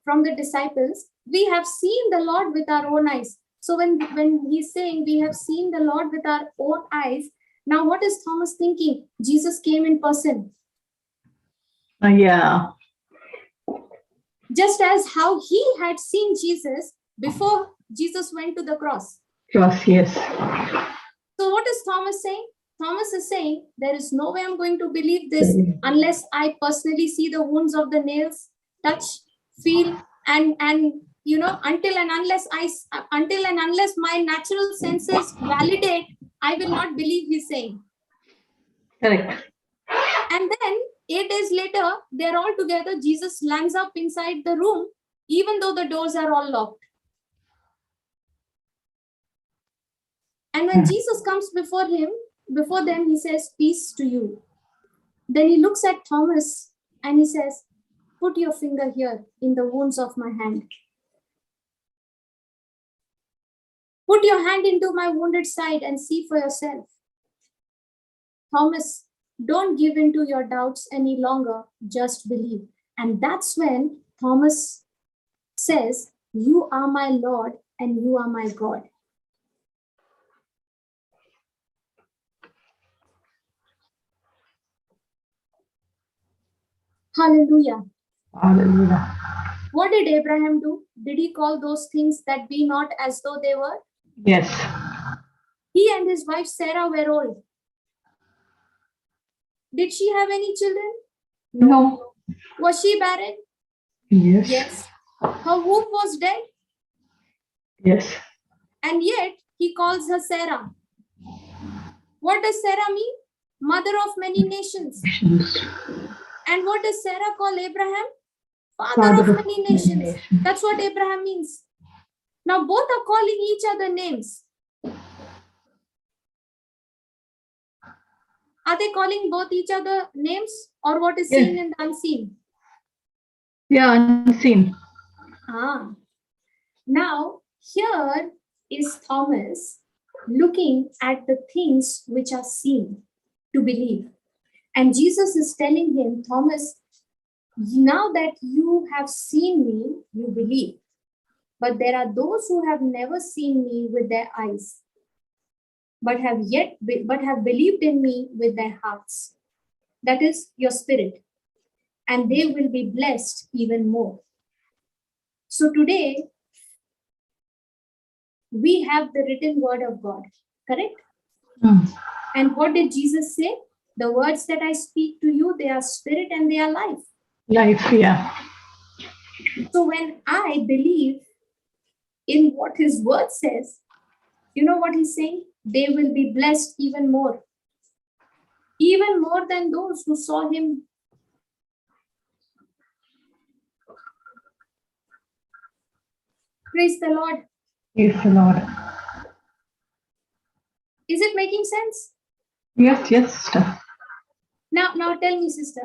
from the disciples. We have seen the Lord with our own eyes. So when he's saying we have seen the Lord with our own eyes, now what is Thomas thinking? Jesus came in person. Yeah. Just as how he had seen Jesus before Jesus went to the cross. Cross, yes. So what is Thomas saying? Thomas is saying, there is no way I'm going to believe this unless I personally see the wounds of the nails, touch, feel, and until and unless my natural senses validate, I will not believe he's saying. Correct. And then 8 days later, they're all together. Jesus lands up inside the room, even though the doors are all locked. And when Jesus comes before them, he says, peace to you. Then he looks at Thomas and he says, put your finger here in the wounds of my hand. Put your hand into my wounded side and see for yourself. Thomas, don't give in to your doubts any longer, just believe. And that's when Thomas says, you are my Lord and you are my God. Hallelujah. Hallelujah. What did Abraham do? Did he call those things that be not as though they were? Yes. He and his wife Sarah were old. Did she have any children? No. Was she barren? Yes. Yes. Her womb was dead. Yes. And yet he calls her Sarah. What does Sarah mean? Mother of many nations. And what does Sarah call Abraham? Father of many nations. That's what Abraham means. Now both are calling each other names. Are they calling both each other names, or what is seen and unseen? Yeah, unseen. Now here is Thomas looking at the things which are seen to believe. And Jesus is telling him, Thomas, now that you have seen me, you believe. But there are those who have never seen me with their eyes, but have believed in me with their hearts. That is your spirit. And they will be blessed even more. So today, we have the written word of God, correct? And what did Jesus say? The words that I speak to you, they are spirit and they are life. Life, yeah. So when I believe in what his word says, you know what he's saying? They will be blessed even more than those who saw him. Praise the Lord. Praise the Lord. Is it making sense? Yes, sister. Now tell me, sister,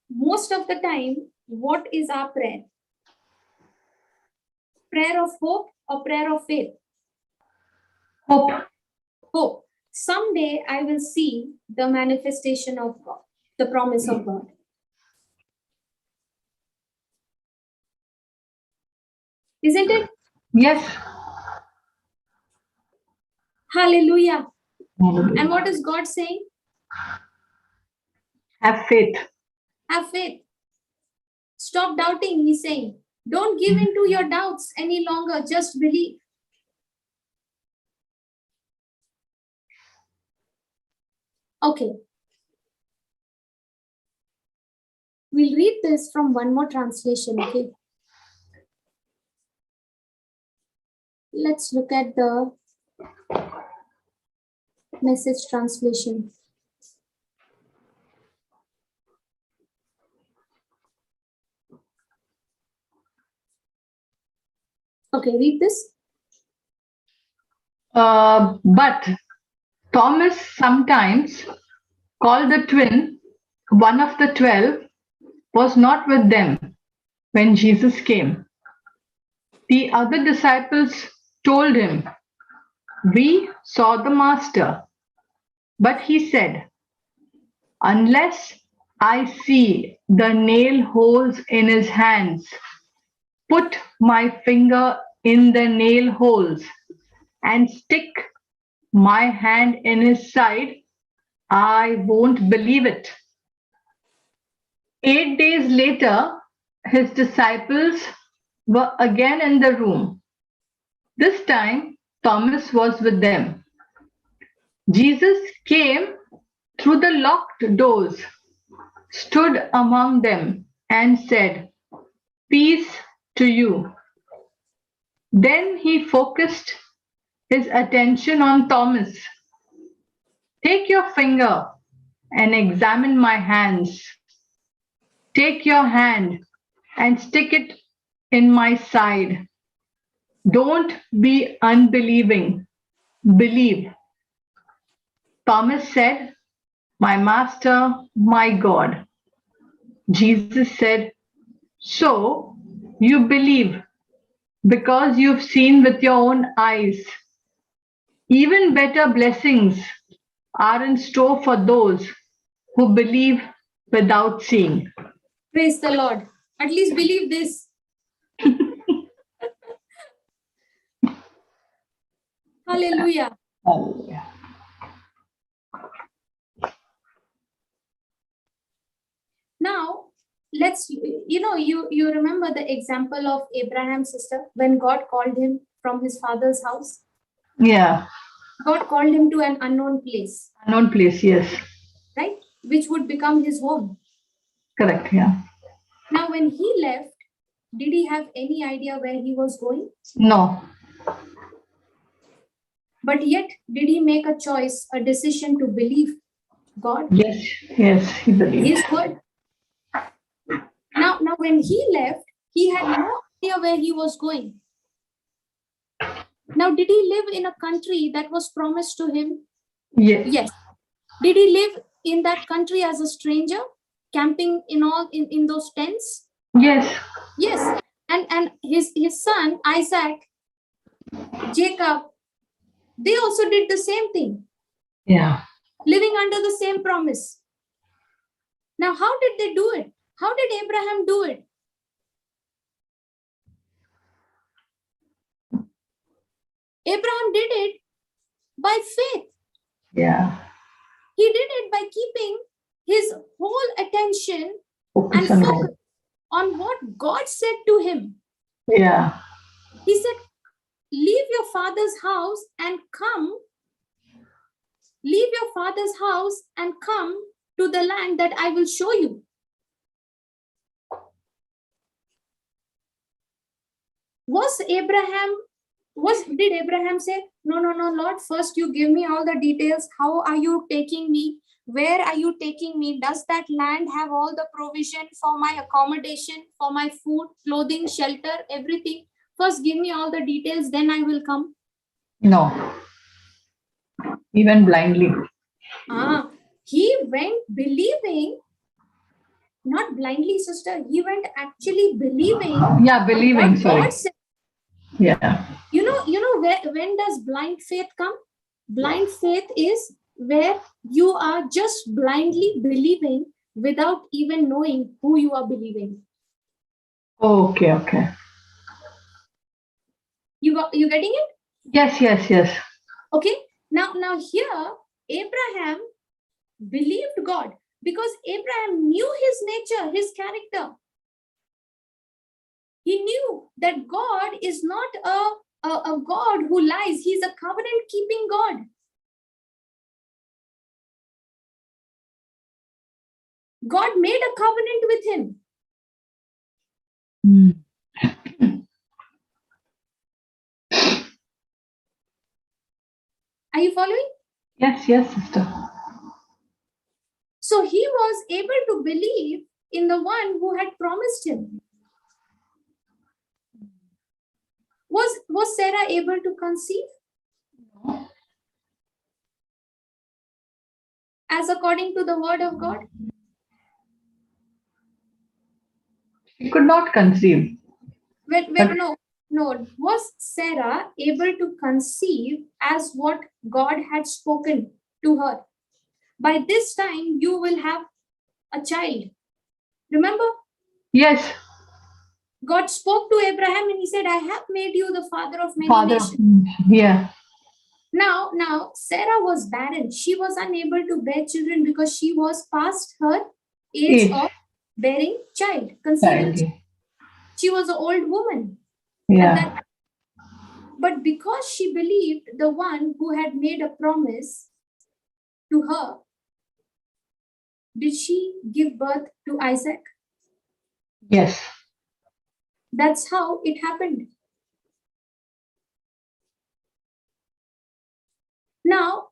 most of the time, what is our prayer? Prayer of hope or prayer of faith? Hope. Hope. Someday I will see the manifestation of God, the promise of God. Isn't it? Yes. Hallelujah. And what is God saying? Have faith. Have faith. Stop doubting, he's saying. Don't give in to your doubts any longer. Just believe. Okay. We'll read this from one more translation, okay? Let's look at the Message translation. Okay, read this. But Thomas sometimes called the twin, one of the 12, was not with them when Jesus came. The other disciples told him, "We saw the Master." But he said, "Unless I see the nail holes in his hands, put my finger in the nail holes, and stick my hand in his side, I won't believe it." 8 days later, his disciples were again in the room. This time, Thomas was with them. Jesus came through the locked doors, stood among them, and said, "Peace to you." Then he focused his attention on Thomas. "Take your finger and examine my hands. Take your hand and stick it in my side. Don't be unbelieving. Believe." Thomas said, "My Master, my God." Jesus said, "So you believe because you've seen with your own eyes. Even better blessings are in store for those who believe without seeing." Praise the Lord. At least believe this. Hallelujah. Hallelujah. Now, you remember the example of Abraham's sister when God called him from his father's house? Yeah. God called him to an unknown place, Unknown place, yes. right? Which would become his home. Correct, yeah. Now, when he left, did he have any idea where he was going? No. But yet, did he make a choice, a decision to believe God? Yes, yes, he believed. His word. Now, when he left, he had no idea where he was going. Now, did he live in a country that was promised to him? Yes. Yes. Did he live in that country as a stranger, camping in those tents? Yes. Yes. And his son, Isaac, Jacob, they also did the same thing, Yeah. living under the same promise. Now, how did they do it? How did Abraham do it? Abraham did it by faith. Yeah. He did it by keeping his whole attention Focus and on focus God. on what God said to him. Yeah. He said, leave your father's house and come. Leave your father's house and come to the land that I will show you. Did Abraham say, no, Lord, first you give me all the details. How are you taking me? Where are you taking me? Does that land have all the provision for my accommodation, for my food, clothing, shelter, everything? First give me all the details, then I will come. No. He went blindly. He went believing, not blindly, sister. He went actually believing. Yeah, believing, what sorry. God said. Yeah. You know when does blind faith come? Blind faith is where you are just blindly believing without even knowing who you are believing. Okay, okay. You getting it? Yes. Okay. Now here, Abraham believed God because Abraham knew his nature, his character. He knew that God is not a God who lies. He's a covenant-keeping God. God made a covenant with him. Are you following? Yes, sister. So he was able to believe in the one who had promised him. Was Sarah able to conceive? No. As according to the word of God? She could not conceive. No. No, was Sarah able to conceive as what God had spoken to her? By this time, you will have a child. Remember, Yes. God spoke to Abraham and he said, I have made you the father of many Father. nations. Yeah. Now, Sarah was barren. She was unable to bear children because she was past her age of bearing child, conceiving. Child. She was an old woman. Yeah. But because she believed the one who had made a promise to her, did she give birth to Isaac? Yes. That's how it happened. Now,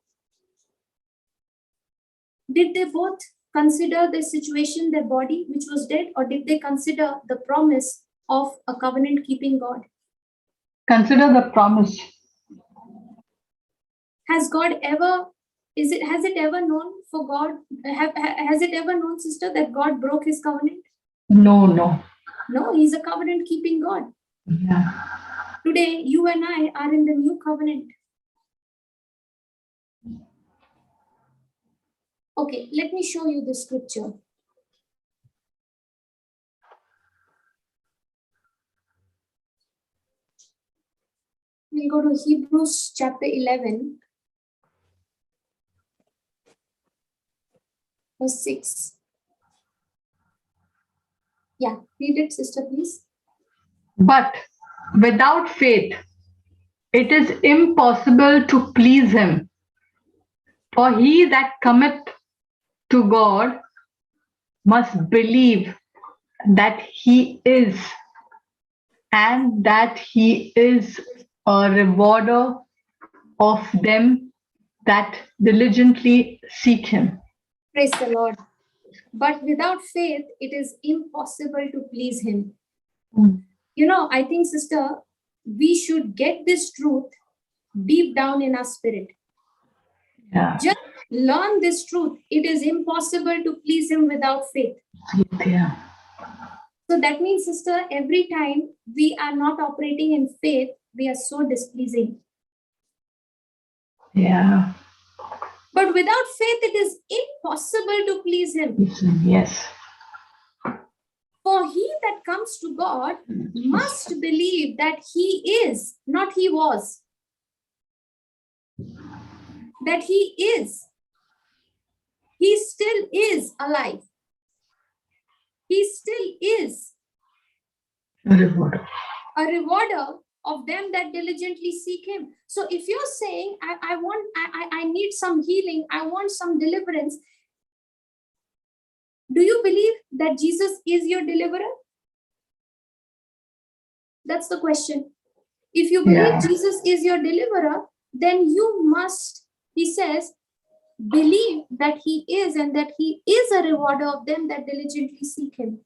did they both consider the situation, their body, which was dead, or did they consider the promise of a covenant keeping God? Consider the promise. Has God ever, has it ever known for God, has it ever known, sister, that God broke his covenant? No, no. No, he's a covenant keeping God. Yeah. Today, you and I are in the new covenant. Okay, let me show you the scripture. We'll go to Hebrews chapter 11, verse 6. Yeah, read it, sister, please. But without faith, it is impossible to please him. For he that cometh to God must believe that he is, and that he is a rewarder of them that diligently seek him. Praise the Lord. But without faith, it is impossible to please him. You know, I think, sister, we should get this truth deep down in our spirit. Yeah. Just learn this truth. It is impossible to please him without faith. Yeah. So that means, sister, every time we are not operating in faith, we are so displeasing. Yeah. But without faith, it is impossible to please him. Yes. For he that comes to God must believe that he is, not he was. That he is. He still is alive. He still is A rewarder. a rewarder of them that diligently seek him. So if you're saying, I need some healing, I want some deliverance, do you believe that Jesus is your deliverer? That's the question. If you believe Jesus is your deliverer, then you must, he says, believe that he is, and that he is a rewarder of them that diligently seek him.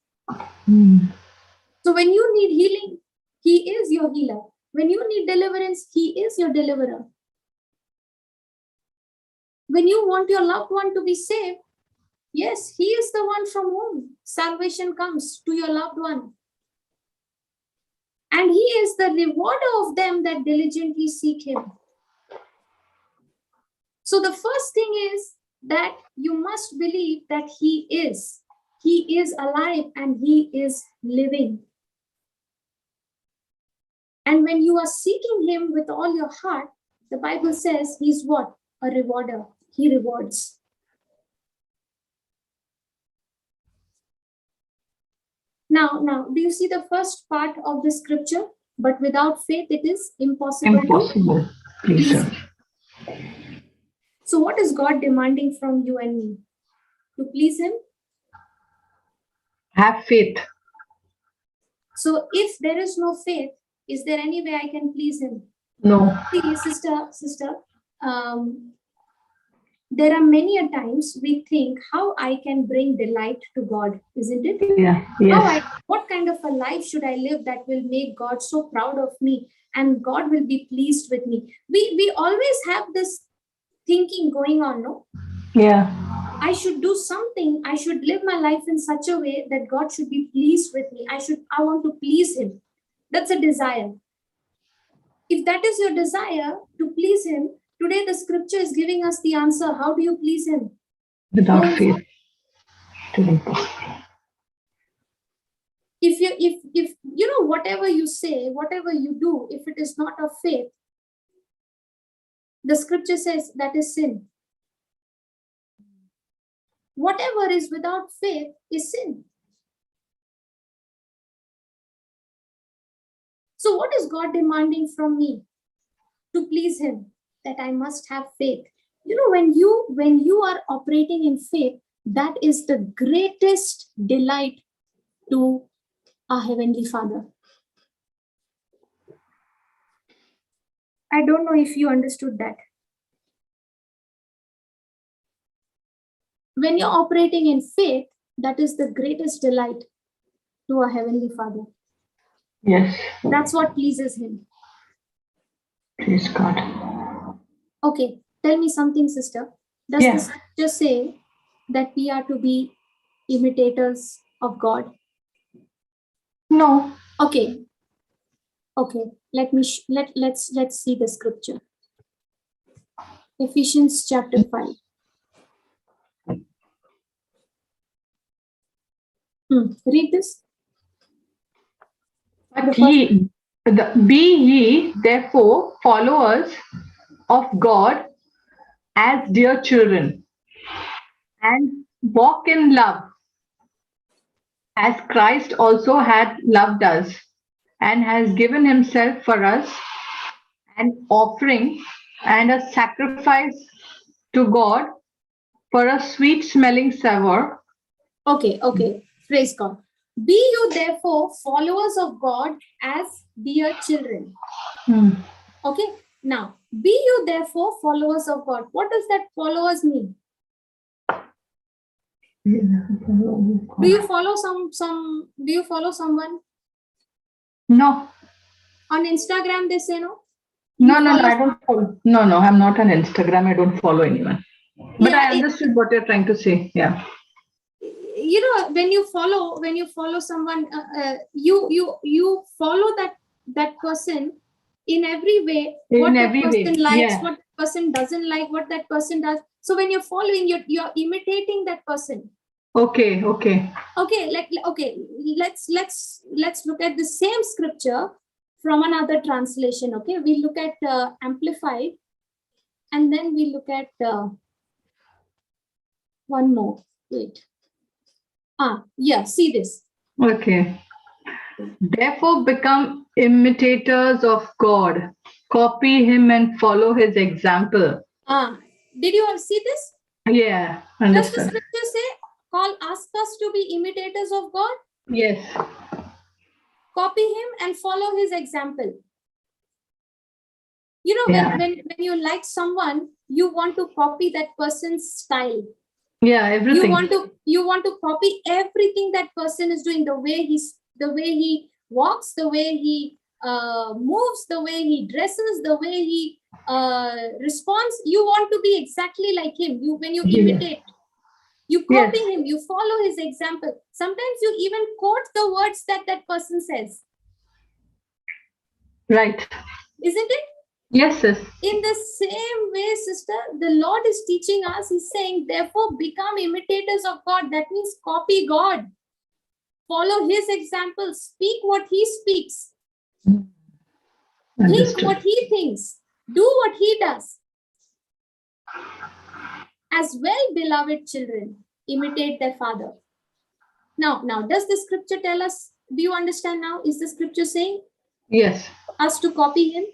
So when you need healing, he is your healer. When you need deliverance, he is your deliverer. When you want your loved one to be saved, yes, he is the one from whom salvation comes to your loved one. And he is the rewarder of them that diligently seek him. So the first thing is that you must believe that he is. He is alive and he is living. And when you are seeking him with all your heart, the Bible says he's what? A rewarder. He rewards. Now, do you see the first part of the scripture? But without faith, it is impossible. Impossible. Please, sir. So what is God demanding from you and me? To please him? Have faith. So if there is no faith, is there any way I can please him? No. See, sister, there are many a times we think how I can bring delight to God, isn't it? Yeah. Yes. What kind of a life should I live that will make God so proud of me and God will be pleased with me? We always have this thinking going on, no? Yeah. I should do something. I should live my life in such a way that God should be pleased with me. I want to please him. That's a desire. If that is your desire to please him, today the scripture is giving us the answer. How do you please him? Without Don't- faith. Still impossible. if you know, whatever you say, whatever you do, if it is not of faith, the scripture says that is sin. Whatever is without faith is sin. So what is God demanding from me to please him? That I must have faith. You know, when you are operating in faith, that is the greatest delight to our Heavenly Father. I don't know if you understood that. When you're operating in faith, that is the greatest delight to our Heavenly Father. Yes. That's what pleases him. Praise God. Okay, tell me something, sister. Does Yeah. the scripture say that we are to be imitators of God? No. Okay. Let's see the scripture. Ephesians chapter 5. Read this. But be ye therefore followers of God as dear children, and walk in love, as Christ also had loved us, and has given himself for us, an offering and a sacrifice to God for a sweet smelling savour. Okay. Praise God. Be you therefore followers of God as dear children. Okay. Now, be you therefore followers of God. What does that followers mean? Do you follow do you follow someone? No. On Instagram, they say no? No, I don't follow. No, I'm not on Instagram. I don't follow anyone. But Yeah, I understood what you're trying to say. Yeah. You know, when you follow someone, you follow that person in every way. What that person likes, what that person doesn't like, what that person does. So when you're following, you're imitating that person. Okay. Let's look at the same scripture from another translation. Okay, we look at Amplified, and then we look at one more. Wait. Yeah, see this. Okay. Therefore become imitators of God. Copy him and follow his example. Did you all see this? Yeah, Does the understood. scripture say, ask us to be imitators of God? Yes. Copy him and follow his example. You know, when you like someone, you want to copy that person's style. Yeah, everything. You want to copy everything that person is doing, the way he walks, the way he moves, the way he dresses, the way he responds. You want to be exactly like him. When you imitate, you copy him, you follow his example. Sometimes you even quote the words that person says. Right. Isn't it? Yes, sis. In the same way, sister, the Lord is teaching us. He's saying, therefore, become imitators of God. That means copy God. Follow his example. Speak what he speaks. Understood. Think what he thinks. Do what he does. As well, beloved children, imitate their father. Now, does the scripture tell us? Do you understand now? Is the scripture saying? Yes. Us to copy him?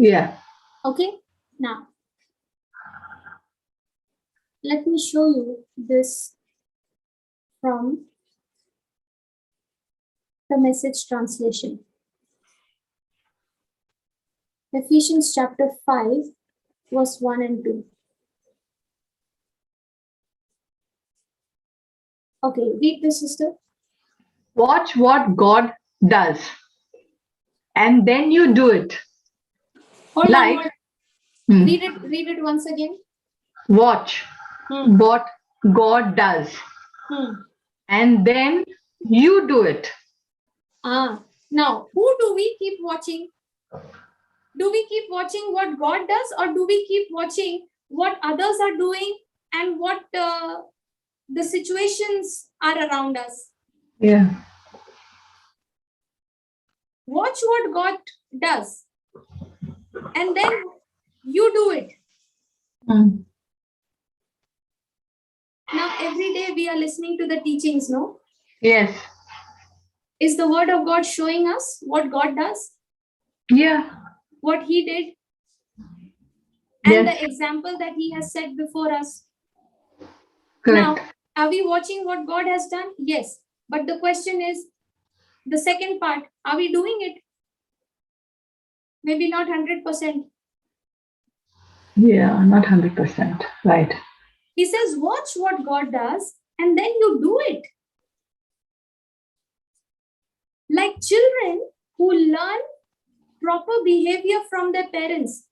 Yeah. Okay. Now, let me show you this from the Message translation. Ephesians chapter 5, verse 1 and 2. Okay, read this, sister. Watch what God does, and then you do it. Hold like, on. Read it once again. Watch what God does, and then you do it. Now, who do we keep watching? Do we keep watching what God does, or do we keep watching what others are doing and what the situations are around us? Yeah. Watch what God does, and then you do it. Mm. Now, every day we are listening to the teachings, no? Yes. Is the word of God showing us what God does, Yeah. what He did, and Yes. the example that He has set before us? Correct. Now, are we watching what God has done? Yes. But the question is, the second part, are we doing it? Maybe not 100%. Yeah, not 100%. Right. He says, watch what God does, and then you do it. Like children who learn proper behavior from their parents.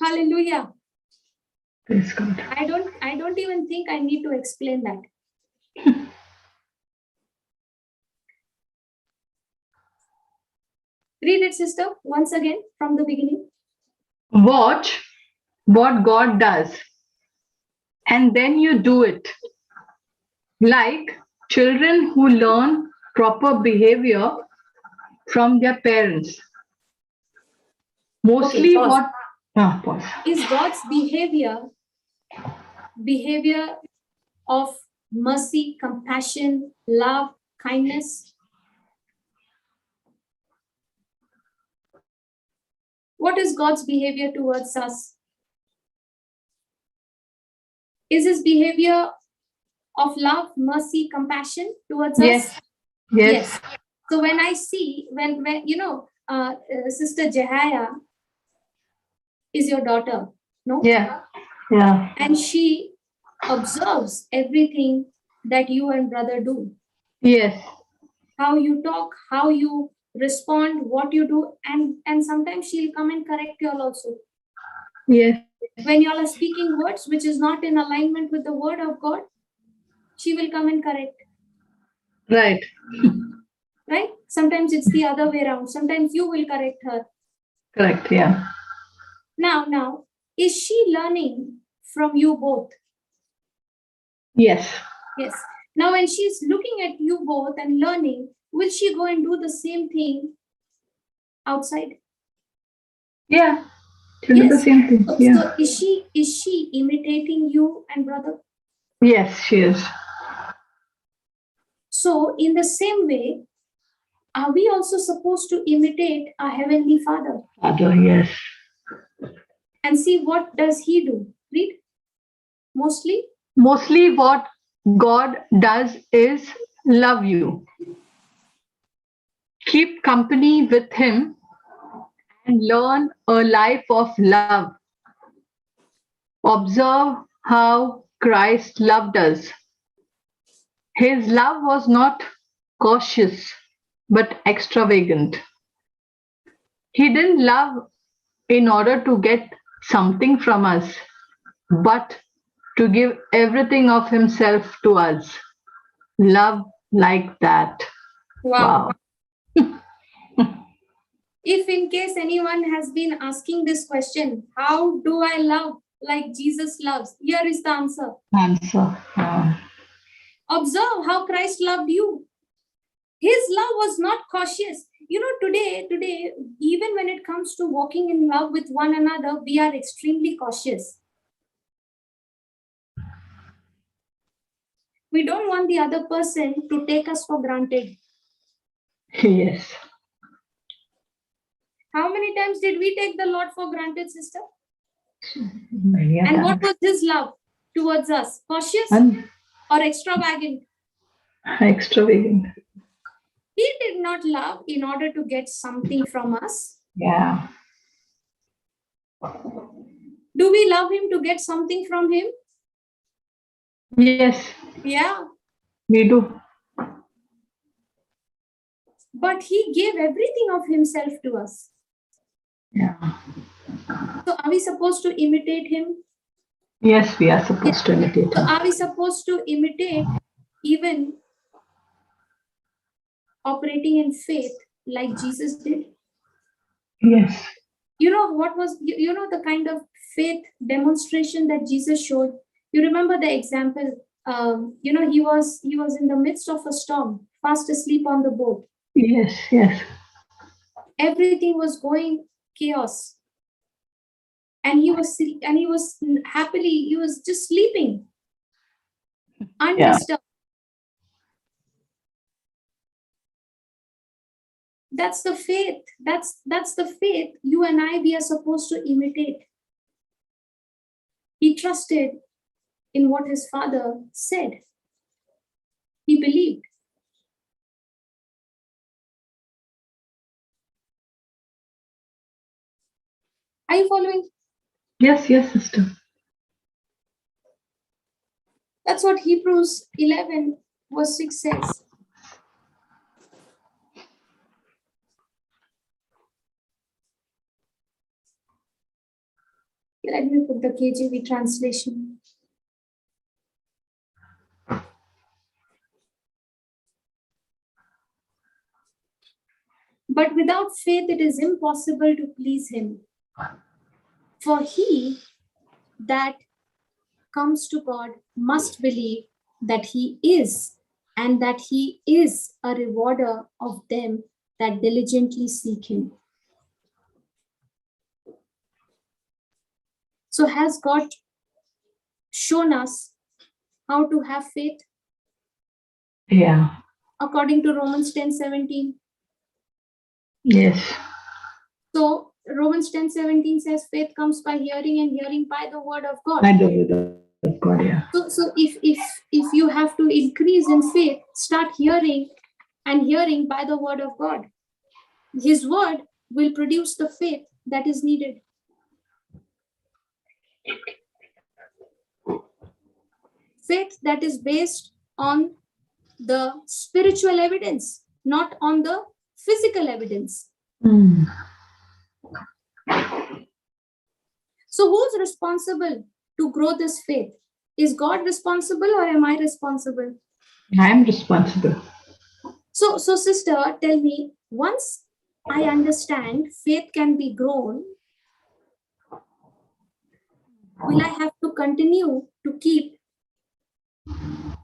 Hallelujah. Praise God. I don't even think I need to explain that. Read it, sister, once again from the beginning. Watch what God does, and then you do it. Like children who learn proper behavior from their parents. Mostly pause. what? Pause. Is God's behavior of mercy, compassion, love, kindness? What is God's behavior towards us? Is His behavior of love, mercy, compassion towards Yes. us? Yes. So when I see, when you know, Sister Jehaya is your daughter, no? Yeah. Yeah. And she observes everything that you and brother do. Yes. How you talk, how you respond, what you do, and sometimes she'll come and correct you all also. Yes. When you all are speaking words which is not in alignment with the word of God, she will come and correct. Right. Right? Sometimes it's the other way around. Sometimes you will correct her. Correct. Yeah. Now, is she learning from you both? Yes. Yes. Now, when she's looking at you both and learning, will she go and do the same thing outside? Yeah. To do the same thing. Yeah. So is she imitating you and brother? Yes, she is. So in the same way, are we also supposed to imitate our Heavenly Father? Father, yes. And see, what does He do? Read. Mostly What God does is love you. Keep company with Him and learn a life of love. Observe how Christ loved us. His love was not cautious but extravagant. He didn't love in order to get something from us, but to give everything of Himself to us. Love like that. Wow. If in case anyone has been asking this question, how do I love like Jesus loves? Here is the answer. Answer. Observe how Christ loved you. His love was not cautious. You know, today, even when it comes to walking in love with one another, we are extremely cautious. We don't want the other person to take us for granted. Yes. How many times did we take the Lord for granted, sister? Many And times. what was His love towards us? Cautious or extravagant? Extravagant. He did not love in order to get something from us. Yeah. Do we love Him to get something from Him? Yes. Yeah. We do. But He gave everything of Himself to us. Yeah. So are we supposed to imitate Him? Yes, we are supposed to imitate So Him. are we supposed to imitate even operating in faith like Jesus did? Yes. You know what was, you know, the kind of faith demonstration that Jesus showed? You remember the example, you know, he was in the midst of a storm, fast asleep on the boat. Yes, yes. Everything was going chaos. And he was happily, he was just sleeping, undisturbed. That's the faith. That's the faith you and I, we are supposed to imitate. He trusted in what his father said. He believed. Are you following? Yes, yes, sister. That's what Hebrews 11 verse 6 says. Let me put the KJV translation. But without faith, it is impossible to please him. For he that comes to God must believe that he is, and that he is a rewarder of them that diligently seek him. So has God shown us how to have faith? Yeah. According to Romans 10:17. Yes. So Romans 10:17 says faith comes by hearing, and hearing by the word of God. By the word of God, yeah. So if you have to increase in faith, start hearing, and hearing by the word of God. His word will produce the faith that is needed. Faith that is based on the spiritual evidence, not on the physical evidence. So who's responsible to grow this faith? Is God responsible, or am I responsible? I am responsible. So sister, tell me, once I understand faith can be grown, will I have to continue to keep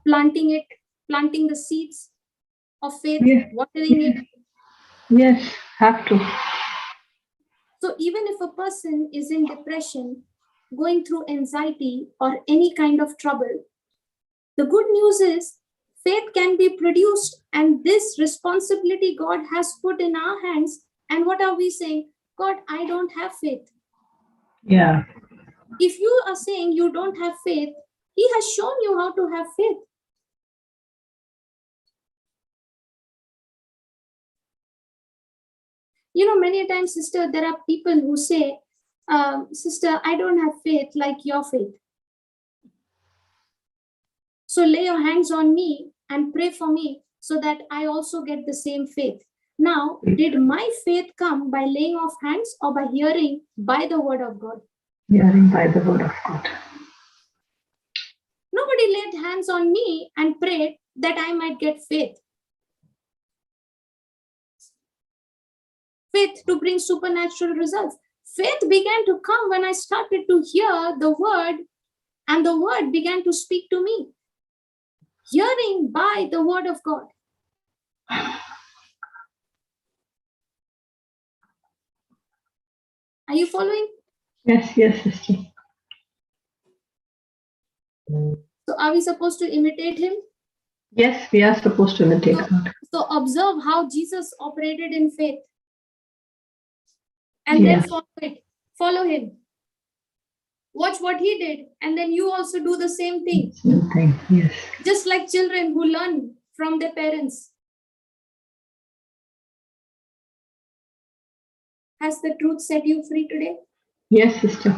planting the seeds of faith, Yes. watering it? Yes, have to. So even if a person is in depression, going through anxiety or any kind of trouble, the good news is faith can be produced, and this responsibility God has put in our hands. And what are we saying? God, I don't have faith. Yeah. If you are saying you don't have faith, he has shown you how to have faith. You know, many times, sister, there are people who say, sister, I don't have faith like your faith. So lay your hands on me and pray for me so that I also get the same faith. Now, did my faith come by laying of hands or by hearing by the word of God? Hearing by the word of God. Nobody laid hands on me and prayed that I might get faith. Faith to bring supernatural results. Faith began to come when I started to hear the word, and the word began to speak to me. Hearing by the word of God. Are you following? Yes, yes, sister. So are we supposed to imitate him? Yes, we are supposed to imitate God. So observe how Jesus operated in faith. And then follow it. Follow him. Watch what he did, and then you also do the same thing. Same thing, yes. Just like children who learn from their parents. Has the truth set you free today? Yes, sister.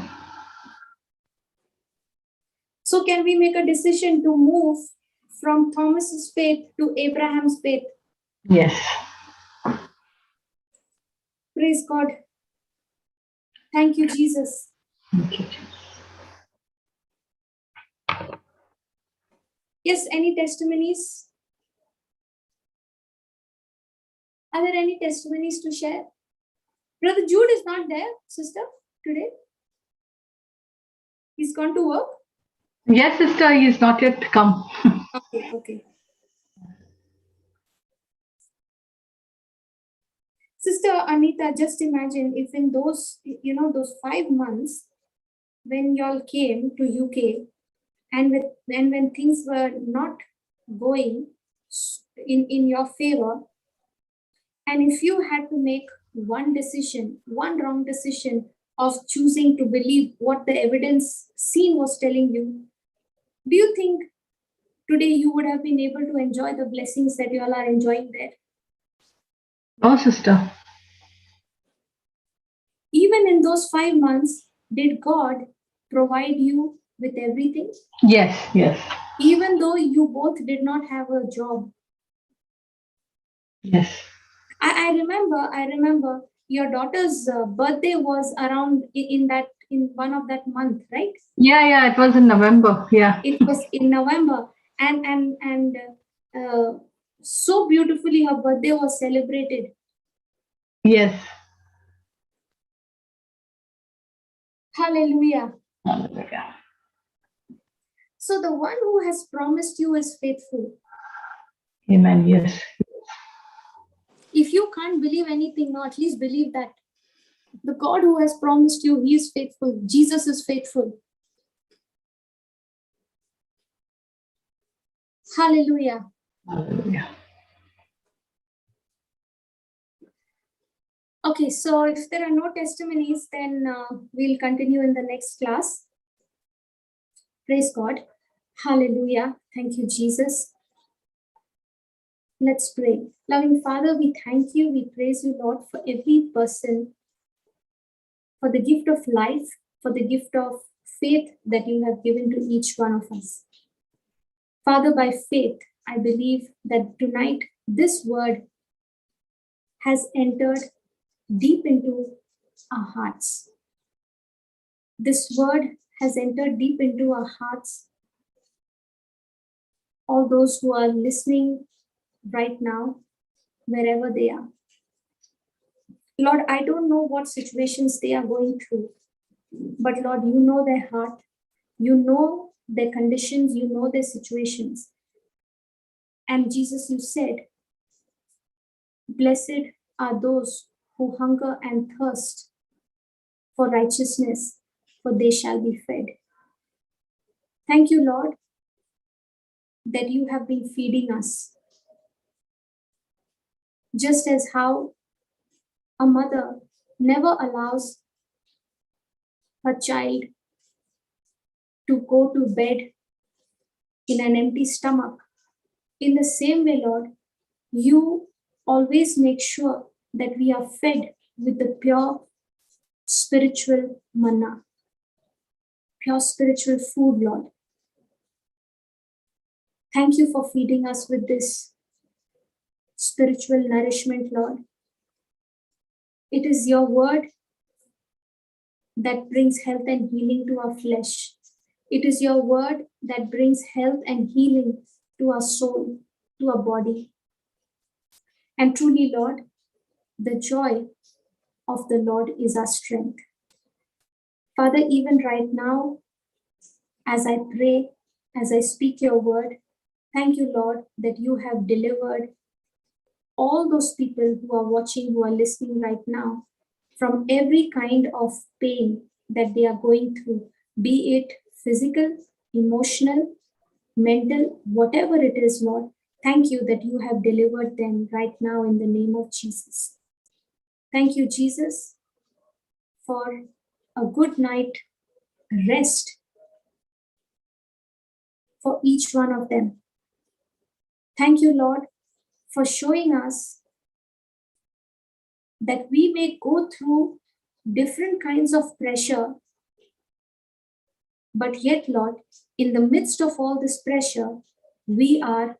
So can we make a decision to move from Thomas's faith to Abraham's faith? Yes. Praise God. Thank you, Jesus. Thank you. Yes, any testimonies? Are there any testimonies to share? Brother Jude is not there, sister, today. He's gone to work. Yes, sister, he is not yet come. Okay. Sister Anita, just imagine if in those, those 5 months when y'all came to UK and when things were not going in your favor, and if you had to make one wrong decision of choosing to believe what the evidence seen was telling you, do you think today you would have been able to enjoy the blessings that you all are enjoying there? No, sister. Even in those 5 months, did God provide you with everything? Yes. Even though you both did not have a job. Yes. I remember your daughter's birthday was around in one of that month, right? Yeah, it was in November. Yeah. It was in November, and so beautifully her birthday was celebrated. Yes. Hallelujah. Hallelujah. So the one who has promised you is faithful. Amen. Yes. If you can't believe anything now, at least believe that the God who has promised you, he is faithful. Jesus is faithful. Hallelujah. Hallelujah. Okay, so if there are no testimonies, then we'll continue in the next class. Praise God. Hallelujah. Thank you, Jesus. Let's pray. Loving Father, we thank you. We praise you, Lord, for every person, for the gift of life, for the gift of faith that you have given to each one of us. Father, by faith, I believe that tonight this word has entered deep into our hearts. This word has entered deep into our hearts. All those who are listening right now, wherever they are. Lord, I don't know what situations they are going through, but Lord, you know their heart, you know their conditions, you know their situations. And Jesus, you said, blessed are those who hunger and thirst for righteousness, for they shall be fed. Thank you, Lord, that you have been feeding us. Just as how a mother never allows her child to go to bed in an empty stomach. In the same way, Lord, you always make sure that we are fed with the pure spiritual manna, pure spiritual food, Lord. Thank you for feeding us with this spiritual nourishment, Lord. It is your word that brings health and healing to our flesh. It is your word that brings health and healing to our soul, to our body. And truly, Lord, the joy of the Lord is our strength. Father, even right now, as I pray, as I speak your word, thank you, Lord, that you have delivered all those people who are watching, who are listening right now, from every kind of pain that they are going through, be it physical, emotional, mental, whatever it is, Lord. Thank you that you have delivered them right now in the name of Jesus. Thank you, Jesus, for a good night rest for each one of them. Thank you, Lord, for showing us that we may go through different kinds of pressure, but yet, Lord, in the midst of all this pressure, we are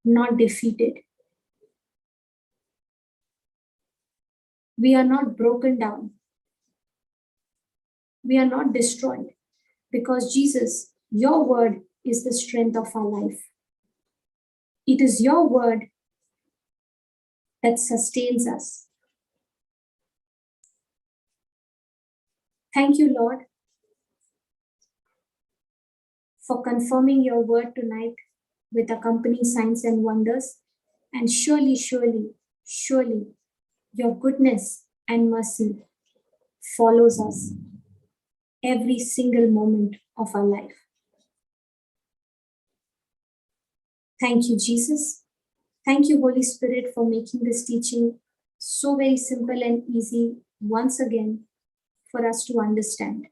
not defeated. We are not broken down. We are not destroyed, because Jesus, your word is the strength of our life. It is your word that sustains us. Thank you, Lord, for confirming your word tonight with accompanying signs and wonders. And surely, surely, surely, your goodness and mercy follows us every single moment of our life. Thank you, Jesus. Thank you, Holy Spirit, for making this teaching so very simple and easy once again for us to understand.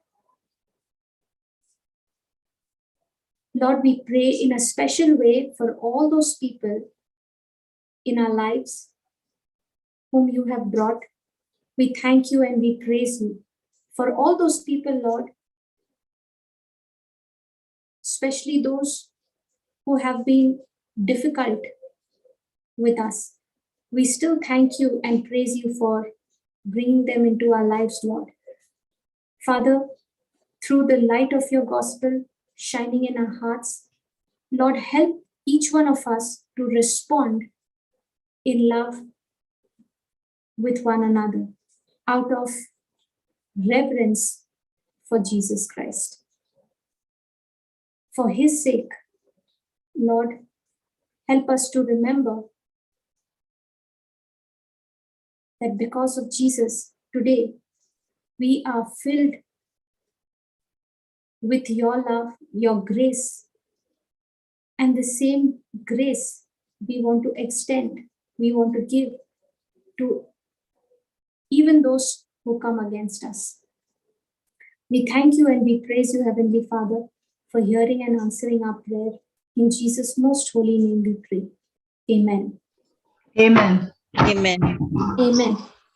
Lord, we pray in a special way for all those people in our lives whom you have brought. We thank you and we praise you for all those people, Lord, especially those who have been difficult with us. We still thank you and praise you for bringing them into our lives, Lord. Father, through the light of your gospel shining in our hearts, Lord, help each one of us to respond in love with one another out of reverence for Jesus Christ. For his sake, Lord, help us to remember that because of Jesus, today we are filled with your love, your grace, and the same grace we want to extend, we want to give to even those who come against us. We thank you and we praise you, Heavenly Father, for hearing and answering our prayer. In Jesus' most holy name we pray. Amen. Amen. Amen. Amen.